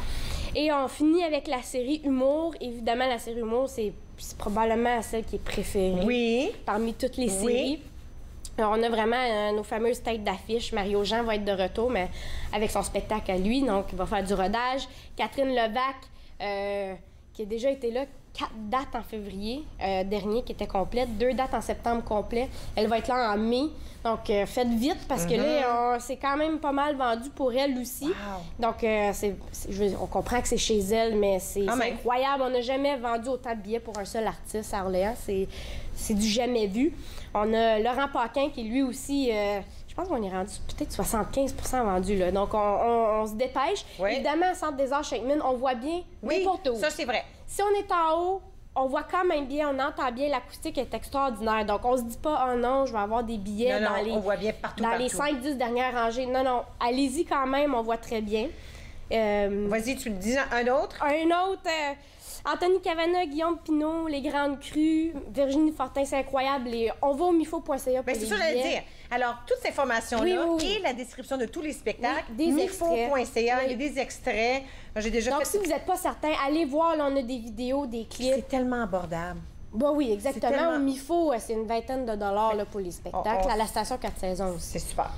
Et on finit avec la série Humour. Évidemment, la série Humour, c'est probablement celle qui est préférée parmi toutes les séries. Alors, on a vraiment nos fameuses têtes d'affiche. Mario Jean va être de retour, mais avec son spectacle à lui, donc il va faire du rodage. Catherine Levac, qui a déjà été là, 4 dates en février dernier qui étaient complètes, 2 dates en septembre complet. Elle va être là en mai. Donc, faites vite parce que là, c'est quand même pas mal vendu pour elle aussi. Wow. Donc, on comprend que c'est chez elle, mais c'est incroyable. On n'a jamais vendu autant de billets pour un seul artiste à Orléans. C'est du jamais vu. On a Laurent Paquin qui, lui aussi, je pense qu'on est rendu peut-être 75% vendu. Là. Donc, on se dépêche. Évidemment, Centre des Arts Shainmin, on voit bien n'importe où. Ça, c'est vrai. Si on est en haut, on voit quand même bien, on entend bien, l'acoustique est extraordinaire. Donc, on se dit pas, oh non, je vais avoir des billets on voit bien partout, les 5-10 dernières rangées. Non, non, allez-y quand même, on voit très bien. Vas-y, tu le dis un autre? Un autre, Anthony Cavana, Guillaume Pinot, Les Grandes Crues, Virginie Fortin, c'est incroyable. Et on va au mifo.ca pour les c'est ça que billets. j'allais dire. Alors, toutes ces formations-là et la description de tous les spectacles, mifo.ca, il y a des extraits. J'ai déjà Donc, si vous n'êtes pas certain, allez voir, là, on a des vidéos, des clips. C'est tellement abordable. Bah oui, exactement. Au MIFO, c'est une vingtaine de dollars là, pour les spectacles. À la station 4 saisons aussi. C'est super.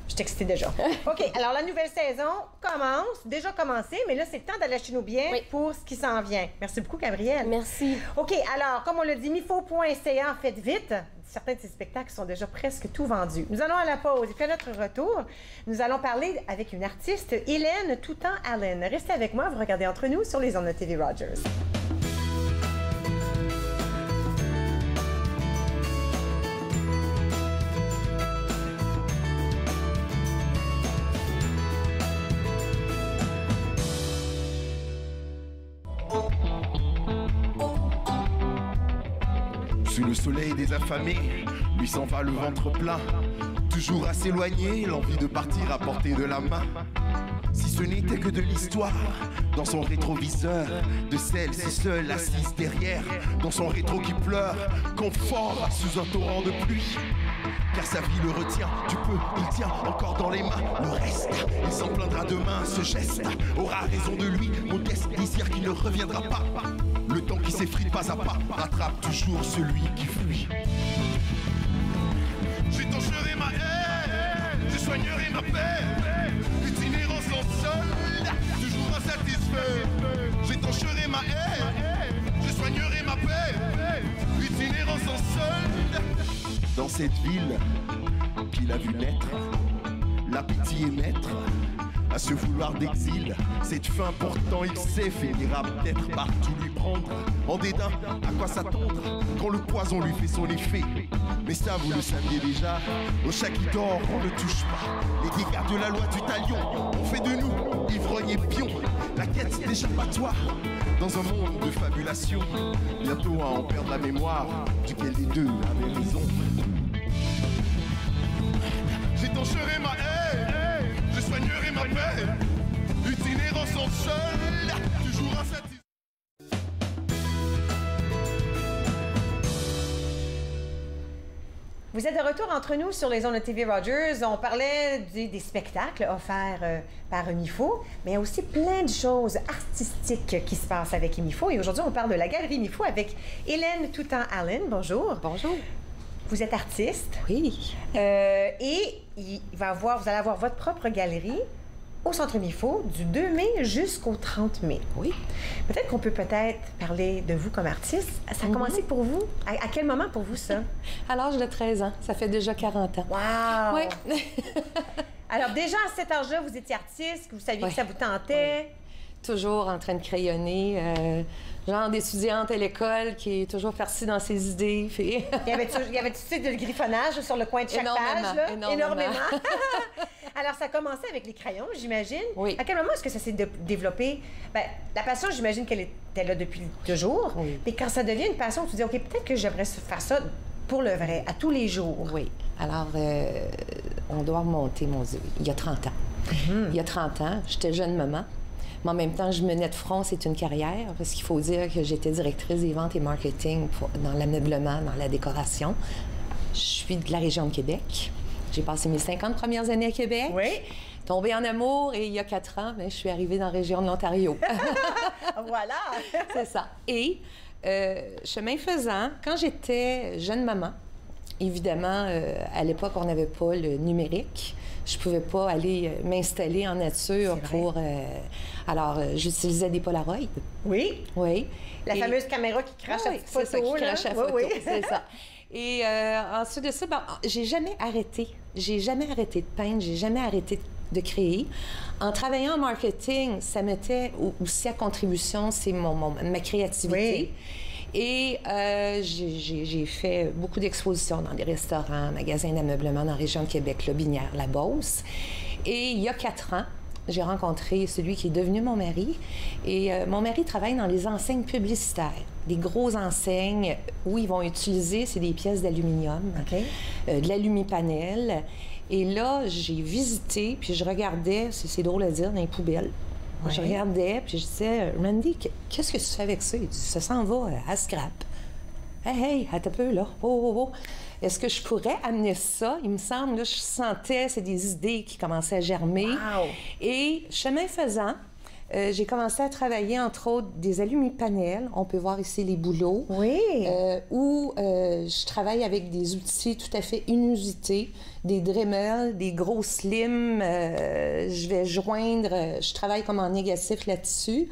Je suis excitée déjà. OK, alors la nouvelle saison commence, déjà commencé, mais là, c'est le temps d'aller acheter nos billets pour ce qui s'en vient. Merci beaucoup, Gabrielle. Merci. OK, alors, comme on l'a dit, mifo.ca, faites vite. Certains de ces spectacles sont déjà presque tout vendus. Nous allons à la pause et puis à notre retour, nous allons parler avec une artiste, Hélène Toutant-Allen. Restez avec moi, vous regardez Entre nous sur les ondes de TV Rogers. Sous le soleil des affamés, lui s'en va le ventre plein. Toujours à s'éloigner, l'envie de partir à portée de la main. Si ce n'était que de l'histoire, dans son rétroviseur, de celle si seule assise derrière, dans son rétro qui pleure, confort sous un torrent de pluie. Car sa vie le retient, du peu, il tient encore dans les mains le reste. Il s'en plaindra demain, ce geste aura raison de lui, modeste désir qui ne reviendra pas. Le temps qui s'effrite pas à pas rattrape toujours celui qui fuit. J'étancherai ma haine, je soignerai ma paix. Itinérant sans solde, toujours insatisfait. J'étancherai ma haine, je soignerai ma paix. Itinérant sans solde. Dans cette ville qu'il a vu naître, l'appétit est maître. À ce vouloir d'exil, cette faim pourtant il sait finira peut-être par tout lui prendre. En dédain, à quoi s'attendre quand le poison lui fait son effet? Mais ça vous le saviez déjà, au chat qui dort on ne touche pas. Les dégâts de la loi du talion ont fait de nous ivrognes et pions. La quête d'échappatoire dans un monde de fabulation. Bientôt à en perdre la mémoire, duquel des deux avait raison. J'étancherai ma haine, je soignerai ma paix. Itinérant sans seul, toujours insatisfait. Vous êtes de retour entre nous sur les ondes de TV Rogers. On parlait des spectacles offerts par MIFO, mais il y a aussi plein de choses artistiques qui se passent avec MIFO. Et aujourd'hui, on parle de la galerie MIFO avec Hélène Toutant-Allen. Bonjour. Bonjour. Vous êtes artiste. Oui. Et vous allez avoir votre propre galerie au Centre Mifo du 2 mai jusqu'au 30 mai. Oui. Peut-être qu'on peut parler de vous comme artiste. Ça a commencé pour vous? À quel moment pour vous, ça? À l'âge de 13 ans. Ça fait déjà 40 ans. Wow! Oui. Alors, déjà, à cet âge-là, vous étiez artiste, vous saviez que ça vous tentait? Oui. Toujours en train de crayonner. Genre d'étudiante à l'école qui est toujours partie dans ses idées. Puis... y avait-tu de griffonnage sur le coin de chaque page? Là? Énormément. Alors, ça a commencé avec les crayons, j'imagine. Oui. À quel moment est-ce que ça s'est développé? Bien, la passion, j'imagine qu'elle était là depuis toujours. Oui. Mais quand ça devient une passion, tu te dis, OK, peut-être que j'aimerais faire ça pour le vrai, à tous les jours. Oui. Alors, on doit remonter, mon Dieu, il y a 30 ans. Il y a 30 ans, j'étais jeune maman. Mais en même temps, je menais de front, c'est une carrière, parce qu'il faut dire que j'étais directrice des ventes et marketing dans l'ameublement, dans la décoration. Je suis de la région de Québec. J'ai passé mes 50 premières années à Québec. Oui. Tombée en amour, et il y a 4 ans, je suis arrivée dans la région de l'Ontario. Voilà! C'est ça. Et, chemin faisant, quand j'étais jeune maman, évidemment, à l'époque, on n'avait pas le numérique. Je pouvais pas aller m'installer en nature pour... alors, j'utilisais des Polaroids. Oui? Oui. La fameuse caméra qui crache la petite photo. C'est ça, qui crache la photo, oui. c'est ça. Et ensuite de ça, j'ai jamais arrêté. J'ai jamais arrêté de peindre, j'ai jamais arrêté de créer. En travaillant en marketing, ça mettait aussi à contribution, c'est ma créativité. Oui. Et j'ai fait beaucoup d'expositions dans des restaurants, magasins d'ameublement dans la région de Québec, Lobinière, La Beauce. Et il y a 4 ans, j'ai rencontré celui qui est devenu mon mari. Et mon mari travaille dans les enseignes publicitaires, des grosses enseignes où ils vont utiliser, c'est des pièces d'aluminium, de l'alumipanel. Et là, j'ai visité, puis je regardais, c'est drôle à dire, dans les poubelles. Ouais. Je regardais, puis je disais, Randy, qu'est-ce que tu fais avec ça? Il dit, ça s'en va à scrap. Hey, attends un peu, là. Oh. Est-ce que je pourrais amener ça? Il me semble, là, je sentais, c'est des idées qui commençaient à germer. Wow. Et chemin faisant, j'ai commencé à travailler, entre autres, des alumipanels. On peut voir ici les boulots. Oui. Où je travaille avec des outils tout à fait inusités, des Dremel, des gros slims. Je vais joindre, je travaille comme en négatif là-dessus.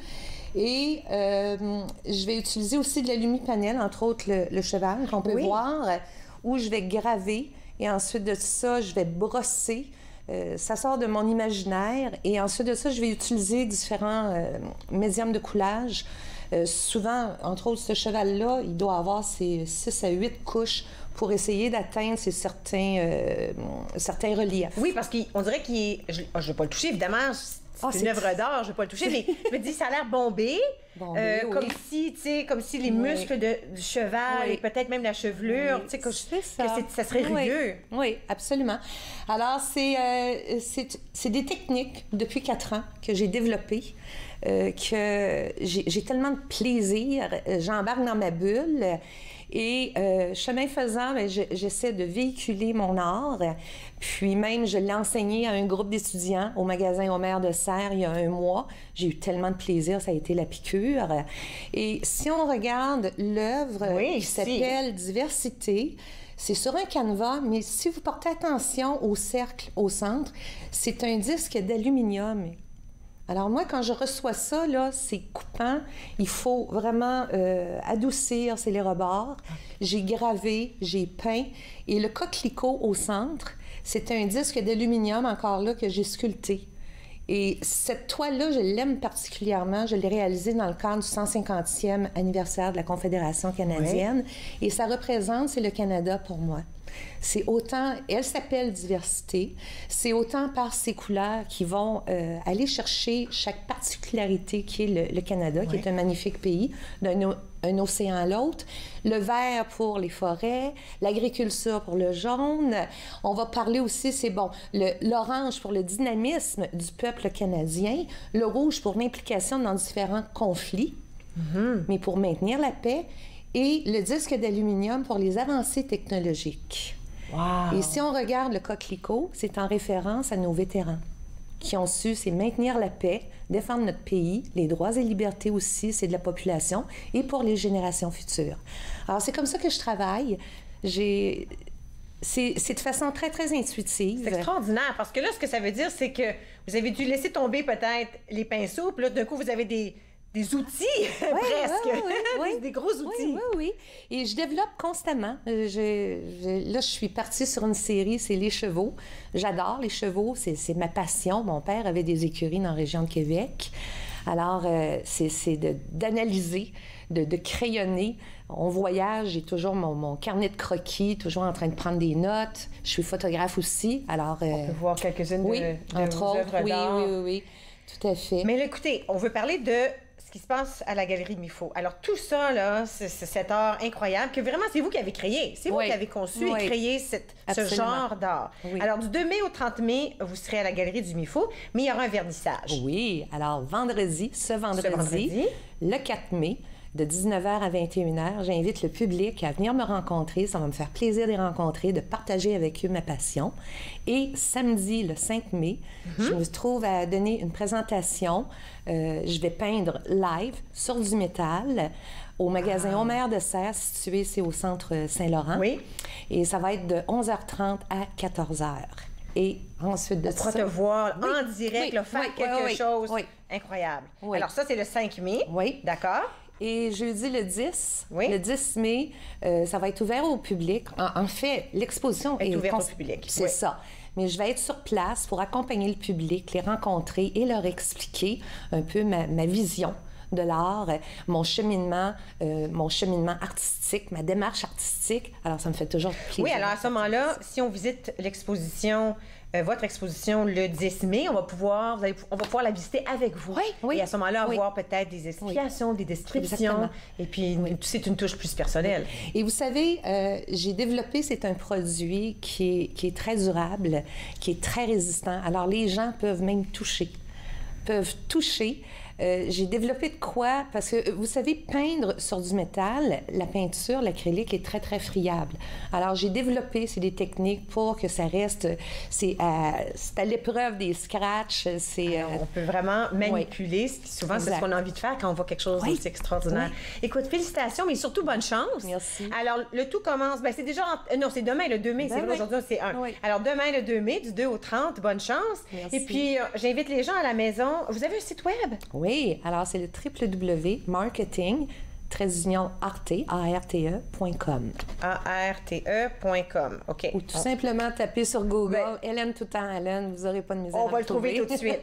Et je vais utiliser aussi de l'alumipanel, entre autres le cheval qu'on peut voir, où je vais graver. Et ensuite de ça, je vais brosser. Ça sort de mon imaginaire. Et ensuite de ça, je vais utiliser différents médiums de coulage. Souvent, entre autres, ce cheval-là, il doit avoir ses 6 à 8 couches pour essayer d'atteindre certains reliefs. Oui, parce qu'on dirait qu'il est... Je ne vais pas le toucher, évidemment. C'est une œuvre d'art, je ne vais pas le toucher, mais je me dis, ça a l'air bombé. Comme si les muscles du cheval et peut-être même la chevelure, que ça serait rugueux. Oui, absolument. Alors, c'est des techniques depuis 4 ans que j'ai développées, que j'ai tellement de plaisir. J'embarque dans ma bulle. Et chemin faisant, j'essaie de véhiculer mon art. Puis même, je l'ai enseigné à un groupe d'étudiants au magasin Homer de Serres il y a 1 mois. J'ai eu tellement de plaisir, ça a été la piqûre. Et si on regarde l'œuvre qui s'appelle Diversité, c'est sur un canevas, mais si vous portez attention au cercle au centre, c'est un disque d'aluminium. Alors moi, quand je reçois ça, là, c'est coupant. Il faut vraiment adoucir, c'est les rebords. J'ai gravé, j'ai peint. Et le coquelicot au centre, c'est un disque d'aluminium, encore là, que j'ai sculpté. Et cette toile-là, je l'aime particulièrement. Je l'ai réalisée dans le cadre du 150e anniversaire de la Confédération canadienne. Et ça représente, c'est le Canada pour moi. C'est autant, elle s'appelle Diversité, c'est autant par ses couleurs qui vont aller chercher chaque particularité qui est le Canada, qui est un magnifique pays, d'un océan à l'autre. Le vert pour les forêts, l'agriculture pour le jaune. On va parler aussi, l'orange pour le dynamisme du peuple canadien, le rouge pour l'implication dans différents conflits, mais pour maintenir la paix. Et le disque d'aluminium pour les avancées technologiques. Wow. Et si on regarde le coquelicot, c'est en référence à nos vétérans qui ont su, c'est maintenir la paix, défendre notre pays, les droits et libertés aussi, c'est de la population, et pour les générations futures. Alors, c'est comme ça que je travaille. c'est de façon très, très intuitive. C'est extraordinaire, parce que là, ce que ça veut dire, c'est que vous avez dû laisser tomber peut-être les pinceaux, puis là, d'un coup, vous avez des outils, presque. Oui. Des gros outils. Oui. Et je développe constamment. Là, je suis partie sur une série, c'est les chevaux. J'adore les chevaux, c'est ma passion. Mon père avait des écuries dans la région de Québec. Alors, c'est d'analyser, de crayonner. On voyage, j'ai toujours mon carnet de croquis, toujours en train de prendre des notes. Je suis photographe aussi, alors... On peut voir quelques-unes de entre vos autres, œuvres d'art. Oui, tout à fait. Mais là, écoutez, on veut parler de ce qui se passe à la Galerie Mifo. Alors, tout ça, là, c'est cet art incroyable que vraiment, c'est vous qui avez créé. C'est vous qui avez conçu et créé ce genre d'art. Oui. Alors, du 2 mai au 30 mai, vous serez à la Galerie du Mifo, mais il y aura un vernissage. Oui. Alors, ce vendredi, le 4 mai, de 19h à 21h, j'invite le public à venir me rencontrer. Ça va me faire plaisir de les rencontrer, de partager avec eux ma passion. Et samedi, le 5 mai, je me trouve à donner une présentation. Je vais peindre live sur du métal au magasin Omer de Serres, situé ici au centre Saint-Laurent. Oui. Et ça va être de 11h30 à 14h. Et ensuite de ça... On pourra te voir en direct, faire quelque chose incroyable. Oui. Alors ça, c'est le 5 mai. Oui. D'accord. Et jeudi le 10, le 10 mai, ça va être ouvert au public. En fait, l'exposition est ouverte au public. C'est ça. Mais je vais être sur place pour accompagner le public, les rencontrer et leur expliquer un peu ma vision de l'art, mon cheminement artistique, ma démarche artistique. Alors, ça me fait toujours plaisir. Oui, alors à ce moment-là, si on visite l'exposition, votre exposition le 10 mai, on va pouvoir la visiter avec vous. Oui. Et à ce moment-là, avoir peut-être des explications, des descriptions. Exactement. Et puis, c'est une touche plus personnelle. Et vous savez, j'ai développé, c'est un produit qui est très durable, qui est très résistant. Alors, les gens peuvent même toucher. J'ai développé de quoi? Parce que, vous savez, peindre sur du métal, la peinture, l'acrylique est très, très friable. Alors, j'ai développé, c'est des techniques pour que ça reste... C'est à l'épreuve des scratchs. On peut vraiment manipuler. Souvent, c'est ce qu'on a envie de faire quand on voit quelque chose d'aussi extraordinaire. Écoute, félicitations, mais surtout bonne chance. Merci. Alors, le tout commence... c'est déjà... Non, c'est demain, le 2 mai. C'est vrai, aujourd'hui, c'est 1. Oui. Alors, demain, le 2 mai, du 2 au 30, bonne chance. Merci. Et puis, j'invite les gens à la maison. Vous avez un site web? Oui, alors c'est le www.marketing-arte.com. ARTE.com, OK. Ou tout simplement taper sur Google Hélène tout en Hélène, vous n'aurez pas de misère à on va le trouver tout de suite.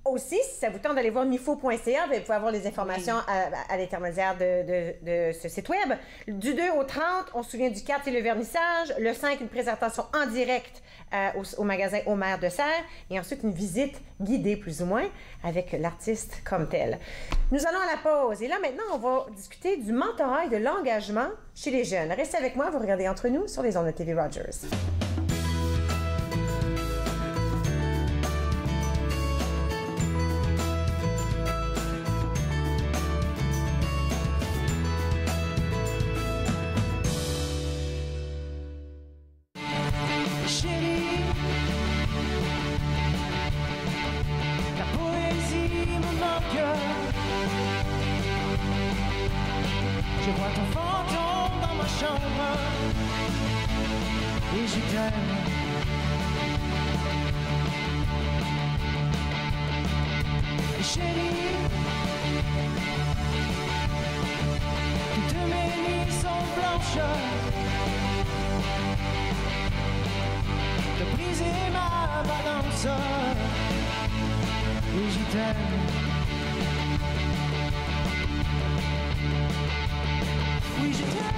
Aussi, si ça vous tente d'aller voir mifo.ca, vous pouvez avoir les informations à l'intermédiaire de ce site web. Du 2 au 30, on se souvient du 4, c'est le vernissage. Le 5, une présentation en direct au magasin Omer de Serres. Et ensuite, une visite guidée, plus ou moins, avec l'artiste comme tel. Nous allons à la pause. Et là, maintenant, on va discuter du mentorat et de l'engagement chez les jeunes. Restez avec moi, vous regardez Entre nous sur les ondes de TV Rogers. Je vois ton fantôme dans ma chambre et je t'aime. Chérie, toutes mes nuits sont blanches. De briser ma balance et je t'aime. Oui, je t'aime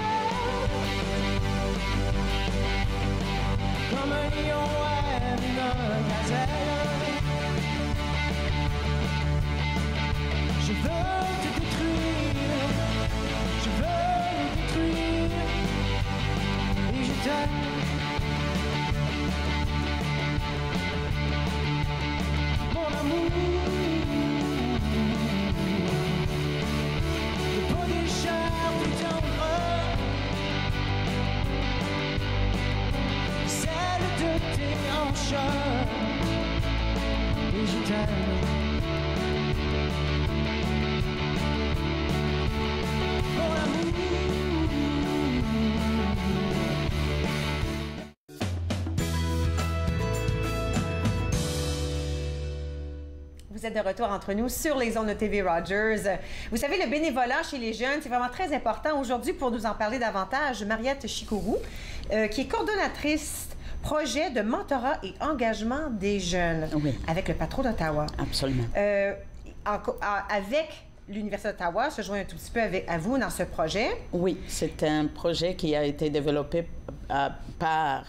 comme un lion aime une gazelle. Je veux te détruire, je veux te détruire. Et je t'aime. Mon amour. Et je t'aime. Mon amour. vous êtes de retour entre nous sur les ondes de TV Rogers. Vous savez, le bénévolat chez les jeunes, c'est vraiment très important. Aujourd'hui, pour nous en parler davantage, Mariette Chikourou, qui est coordonnatrice projet de mentorat et engagement des jeunes avec le Patro d'Ottawa. Absolument. Avec l'Université d'Ottawa, se joint un tout petit peu à vous dans ce projet. Oui, c'est un projet qui a été développé par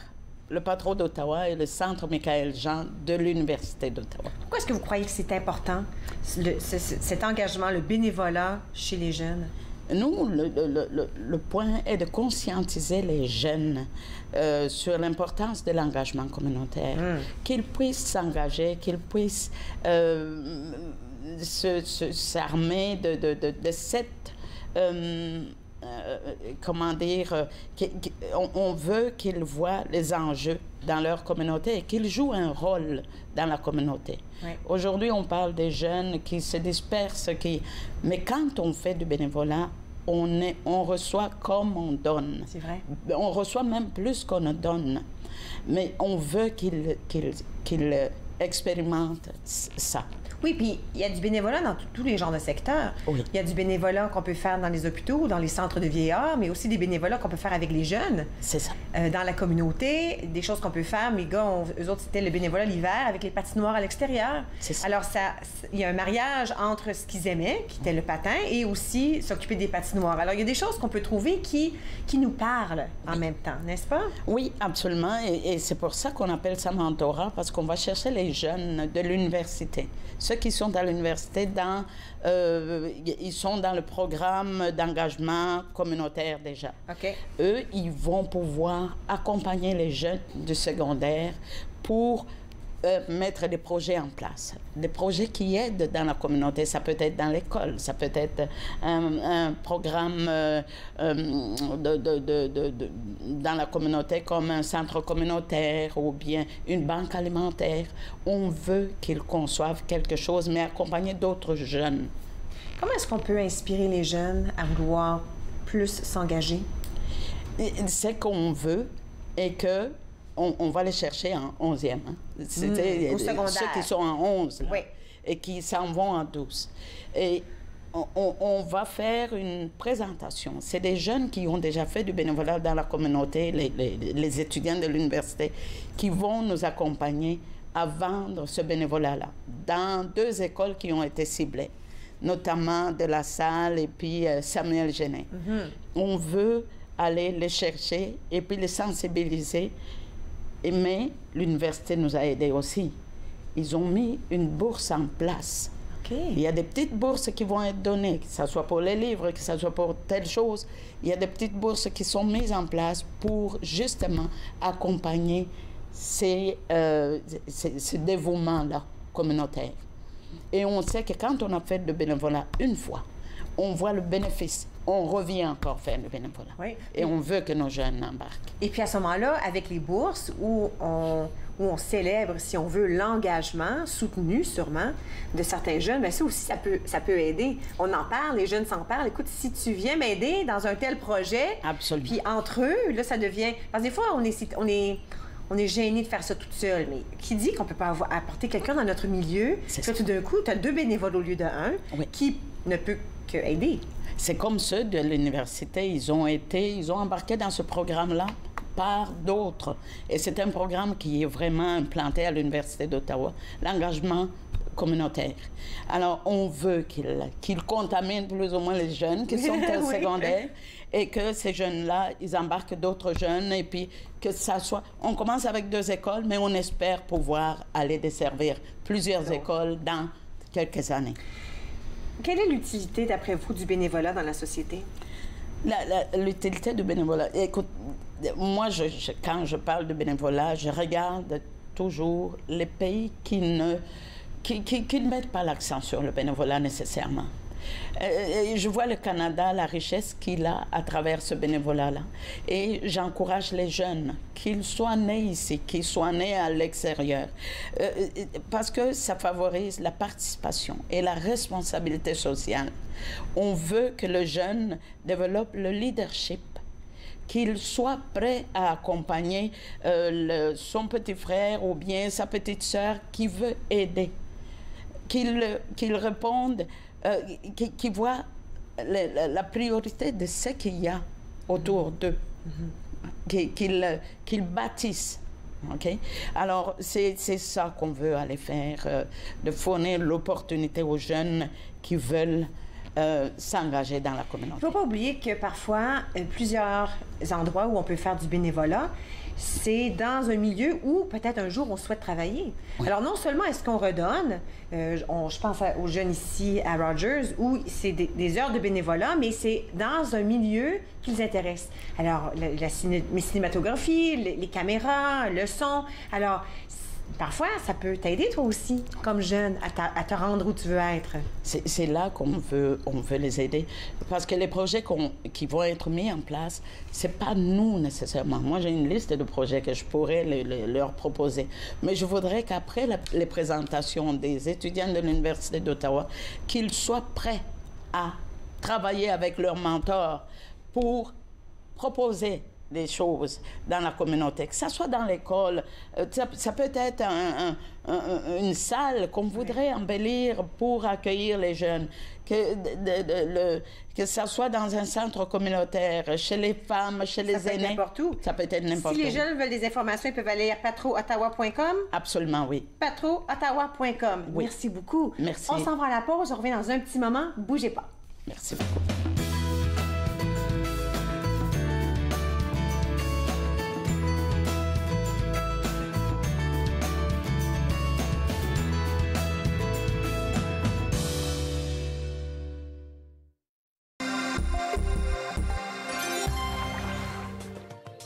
le Patro d'Ottawa et le Centre Michael Jean de l'Université d'Ottawa. Pourquoi est-ce que vous croyez que c'est important, cet engagement, le bénévolat chez les jeunes? Nous, le point est de conscientiser les jeunes sur l'importance de l'engagement communautaire, qu'ils puissent s'engager, qu'ils puissent s'armer de cette... comment dire, on veut qu'ils voient les enjeux dans leur communauté et qu'ils jouent un rôle dans la communauté. Oui. Aujourd'hui, on parle des jeunes qui se dispersent, mais quand on fait du bénévolat, on reçoit comme on donne. C'est vrai. On reçoit même plus qu'on ne donne. Mais on veut qu'ils expérimentent ça. Oui, puis il y a du bénévolat dans tous les genres de secteurs. Oui. Il y a du bénévolat qu'on peut faire dans les hôpitaux, dans les centres de vieillards, mais aussi des bénévolats qu'on peut faire avec les jeunes. C'est ça. Dans la communauté, des choses qu'on peut faire. Mes gars, eux autres, c'était le bénévolat l'hiver avec les patinoires à l'extérieur. C'est ça. Alors, il y a un mariage entre ce qu'ils aimaient, qui était le patin, et aussi s'occuper des patinoires. Alors, il y a des choses qu'on peut trouver qui nous parlent en même temps, n'est-ce pas? Oui, absolument. Et c'est pour ça qu'on appelle ça mentorat, parce qu'on va chercher les jeunes de l'université. Ceux qui sont à l'université, ils sont dans le programme d'engagement communautaire déjà. Okay. Eux, ils vont pouvoir accompagner les jeunes du secondaire pour mettre des projets en place. Des projets qui aident dans la communauté. Ça peut être dans l'école, ça peut être un programme dans la communauté comme un centre communautaire ou bien une banque alimentaire. On veut qu'ils conçoivent quelque chose, mais accompagner d'autres jeunes. Comment est-ce qu'on peut inspirer les jeunes à vouloir plus s'engager? C'est qu'on veut et que on va les chercher en 11e. Hein. C'était au secondaire. Ceux qui sont en 11 là, oui. Et qui s'en vont en 12. Et on va faire une présentation. C'est des jeunes qui ont déjà fait du bénévolat dans la communauté, les étudiants de l'université, qui vont nous accompagner à vendre ce bénévolat-là dans 2 écoles qui ont été ciblées, notamment de La Salle et puis Samuel Genet. On veut aller les chercher et puis les sensibiliser. Mais l'université nous a aidés aussi. Ils ont mis une bourse en place. Okay. Il y a des petites bourses qui vont être données, que ce soit pour les livres, que ce soit pour telle chose. Il y a des petites bourses qui sont mises en place pour justement accompagner ce dévouement-là communautaire. Et on sait que quand on a fait le bénévolat une fois, on voit le bénéfice. On revient encore faire le bénévolat. Oui. Et on veut que nos jeunes embarquent. Et puis à ce moment-là, avec les bourses, où on célèbre, si on veut, l'engagement soutenu, sûrement, de certains jeunes, bien ça aussi, ça peut aider. On en parle, les jeunes s'en parlent. Écoute, si tu viens m'aider dans un tel projet... Absolument. Puis entre eux, là, ça devient... Parce que des fois, on est gêné de faire ça toute seule, mais qui dit qu'on peut pas apporter quelqu'un dans notre milieu? Puis tout d'un coup, tu as 2 bénévoles au lieu de 1 qui ne peut que aider. C'est comme ceux de l'université, ils ont embarqué dans ce programme-là par d'autres. Et c'est un programme qui est vraiment implanté à l'Université d'Ottawa, l'engagement communautaire. Alors, on veut qu'il contamine plus ou moins les jeunes qui sont au secondaire et que ces jeunes-là, ils embarquent d'autres jeunes et puis que ça soit... On commence avec 2 écoles, mais on espère pouvoir aller desservir plusieurs écoles dans quelques années. Quelle est l'utilité, d'après vous, du bénévolat dans la société? L'utilité du bénévolat... Écoute, moi, quand je parle de bénévolat, je regarde toujours les pays qui ne mettent pas l'accent sur le bénévolat nécessairement. Je vois le Canada, la richesse qu'il a à travers ce bénévolat-là. Et j'encourage les jeunes, qu'ils soient nés ici, qu'ils soient nés à l'extérieur, parce que ça favorise la participation et la responsabilité sociale. On veut que le jeune développe le leadership, qu'il soit prêt à accompagner son petit frère ou bien sa petite sœur qui veut aider. qu'ils répondent, qu'ils voient la priorité de ce qu'il y a autour d'eux, qu'ils bâtissent. Okay? Alors, c'est ça qu'on veut aller faire, de fournir l'opportunité aux jeunes qui veulent s'engager dans la communauté. Il ne faut pas oublier que parfois, plusieurs endroits où on peut faire du bénévolat, c'est dans un milieu où peut-être un jour on souhaite travailler. Oui. Alors non seulement est-ce qu'on redonne, je pense aux jeunes ici à Rogers, où c'est des heures de bénévolat, mais c'est dans un milieu qui les intéresse. Alors la cinématographie, les caméras, le son. Alors parfois, ça peut t'aider, toi aussi, comme jeune, à te rendre où tu veux être. C'est là qu'on veut les aider. Parce que les projets qui vont être mis en place, c'est pas nous, nécessairement. Moi, j'ai une liste de projets que je pourrais leur proposer. Mais je voudrais qu'après les présentations des étudiants de l'Université d'Ottawa, qu'ils soient prêts à travailler avec leurs mentors pour proposer des choses dans la communauté, que ça soit dans l'école, ça peut être une salle qu'on voudrait embellir pour accueillir les jeunes, que ça soit dans un centre communautaire, chez les femmes, chez les aînés. Ça peut être n'importe où. Ça peut être n'importe où. Si les jeunes veulent des informations, ils peuvent aller à patroottawa.com. Absolument, oui. patroottawa.com. Oui. Merci beaucoup. Merci. On s'en va à la pause, on revient dans un petit moment. Bougez pas. Merci beaucoup.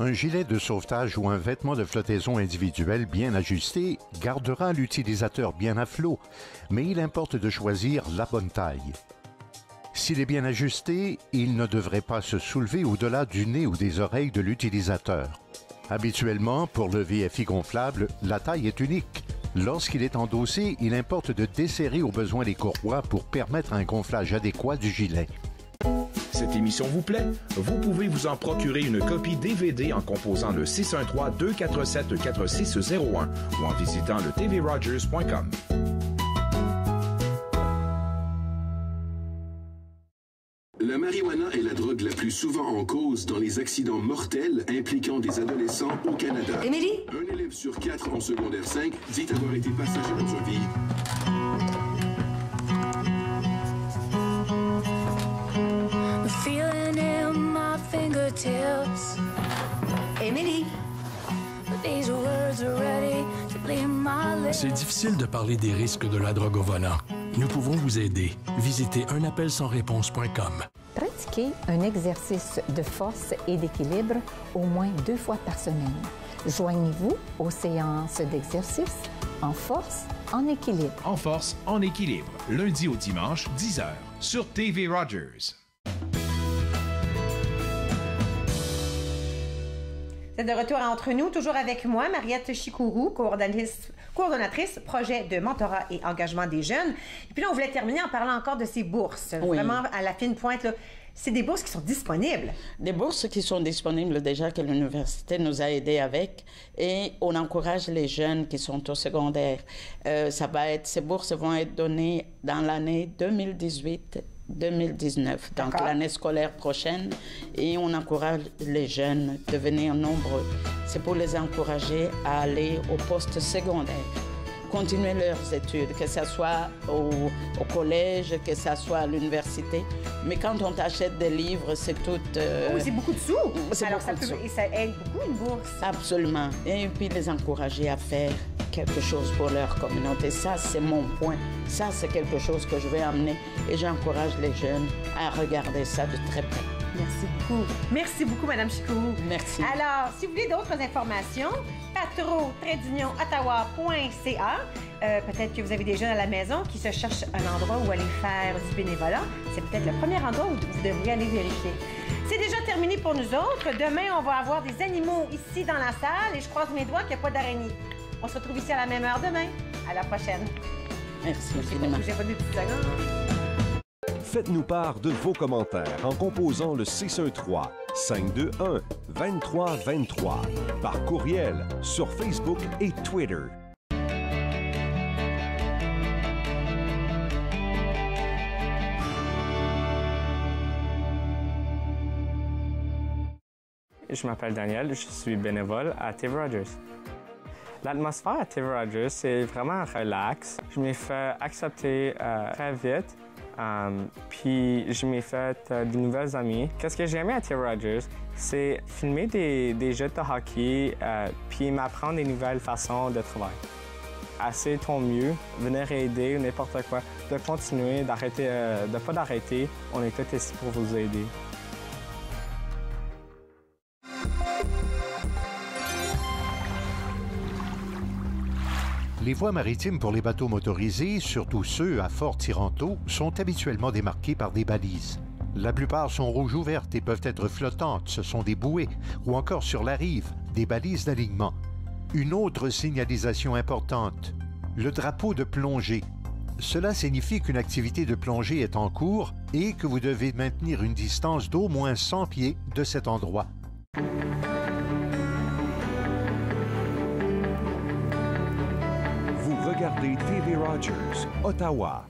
Un gilet de sauvetage ou un vêtement de flottaison individuel bien ajusté gardera l'utilisateur bien à flot, mais il importe de choisir la bonne taille. S'il est bien ajusté, il ne devrait pas se soulever au-delà du nez ou des oreilles de l'utilisateur. Habituellement, pour le VFI gonflable, la taille est unique. Lorsqu'il est endossé, il importe de desserrer au besoin les courroies pour permettre un gonflage adéquat du gilet. Cette émission vous plaît? Vous pouvez vous en procurer une copie DVD en composant le 613-247-4601 ou en visitant le tvrogers.com. La marijuana est la drogue la plus souvent en cause dans les accidents mortels impliquant des adolescents au Canada. Émilie? Un élève sur 4 en secondaire 5 dit avoir été passager dans sa vie. Émilie? C'est difficile de parler des risques de la drogue au volant. Nous pouvons vous aider. Visitez unappelssansréponse.com. Pratiquez un exercice de force et d'équilibre au moins 2 fois par semaine. Joignez-vous aux séances d'exercice en force, en équilibre. En force, en équilibre. Lundi au dimanche, 10h, sur TV Rogers. C'est de retour entre nous, toujours avec moi, Mariette Chikourou, coordonnatrice projet de mentorat et engagement des jeunes. Et puis là, on voulait terminer en parlant encore de ces bourses. Oui. Vraiment à la fine pointe, là. C'est des bourses qui sont disponibles. Des bourses qui sont disponibles déjà que l'université nous a aidés avec et on encourage les jeunes qui sont au secondaire. Ces bourses vont être données dans l'année 2018-2019, donc l'année scolaire prochaine, et on encourage les jeunes de venir nombreux. C'est pour les encourager à aller au poste secondaire, continuer leurs études, que ce soit au collège, que ce soit à l'université. Mais quand on t'achète des livres, c'est tout... oui, c'est beaucoup de sous. Alors, ça aide beaucoup, une bourse. Absolument. Et puis, les encourager à faire quelque chose pour leur communauté. Ça, c'est mon point. Ça, c'est quelque chose que je vais amener. Et j'encourage les jeunes à regarder ça de très près. Merci beaucoup. Merci beaucoup, Mme Chikourou. Merci. Alors, si vous voulez d'autres informations, patro-ottawa.ca. Peut-être que vous avez des jeunes à la maison qui se cherchent un endroit où aller faire du bénévolat. C'est peut-être le premier endroit où vous devriez aller vérifier. C'est déjà terminé pour nous autres. Demain, on va avoir des animaux ici dans la salle et je croise mes doigts qu'il n'y a pas d'araignée. On se retrouve ici à la même heure demain. À la prochaine. Merci. J'ai pas de petites secondes. Faites-nous part de vos commentaires en composant le 613-521-2323 par courriel sur Facebook et Twitter. Je m'appelle Daniel, je suis bénévole à TV Rogers. L'atmosphère à TV Rogers, c'est vraiment relax. Je m'ai fait accepter très vite, puis je m'ai fait de nouvelles amies. Qu'est-ce que j'ai aimé à TV Rogers, c'est filmer des jeux de hockey, puis m'apprendre des nouvelles façons de travailler. Assez ton mieux, venir aider, n'importe quoi, de continuer, d'arrêter, de pas d'arrêter. On est tous ici pour vous aider. Les voies maritimes pour les bateaux motorisés, surtout ceux à fort tirant-eau, sont habituellement démarquées par des balises. La plupart sont rouges ouvertes et peuvent être flottantes, ce sont des bouées, ou encore sur la rive, des balises d'alignement. Une autre signalisation importante, le drapeau de plongée. Cela signifie qu'une activité de plongée est en cours et que vous devez maintenir une distance d'au moins 100 pieds de cet endroit. Vous regardez TV Rogers, Ottawa.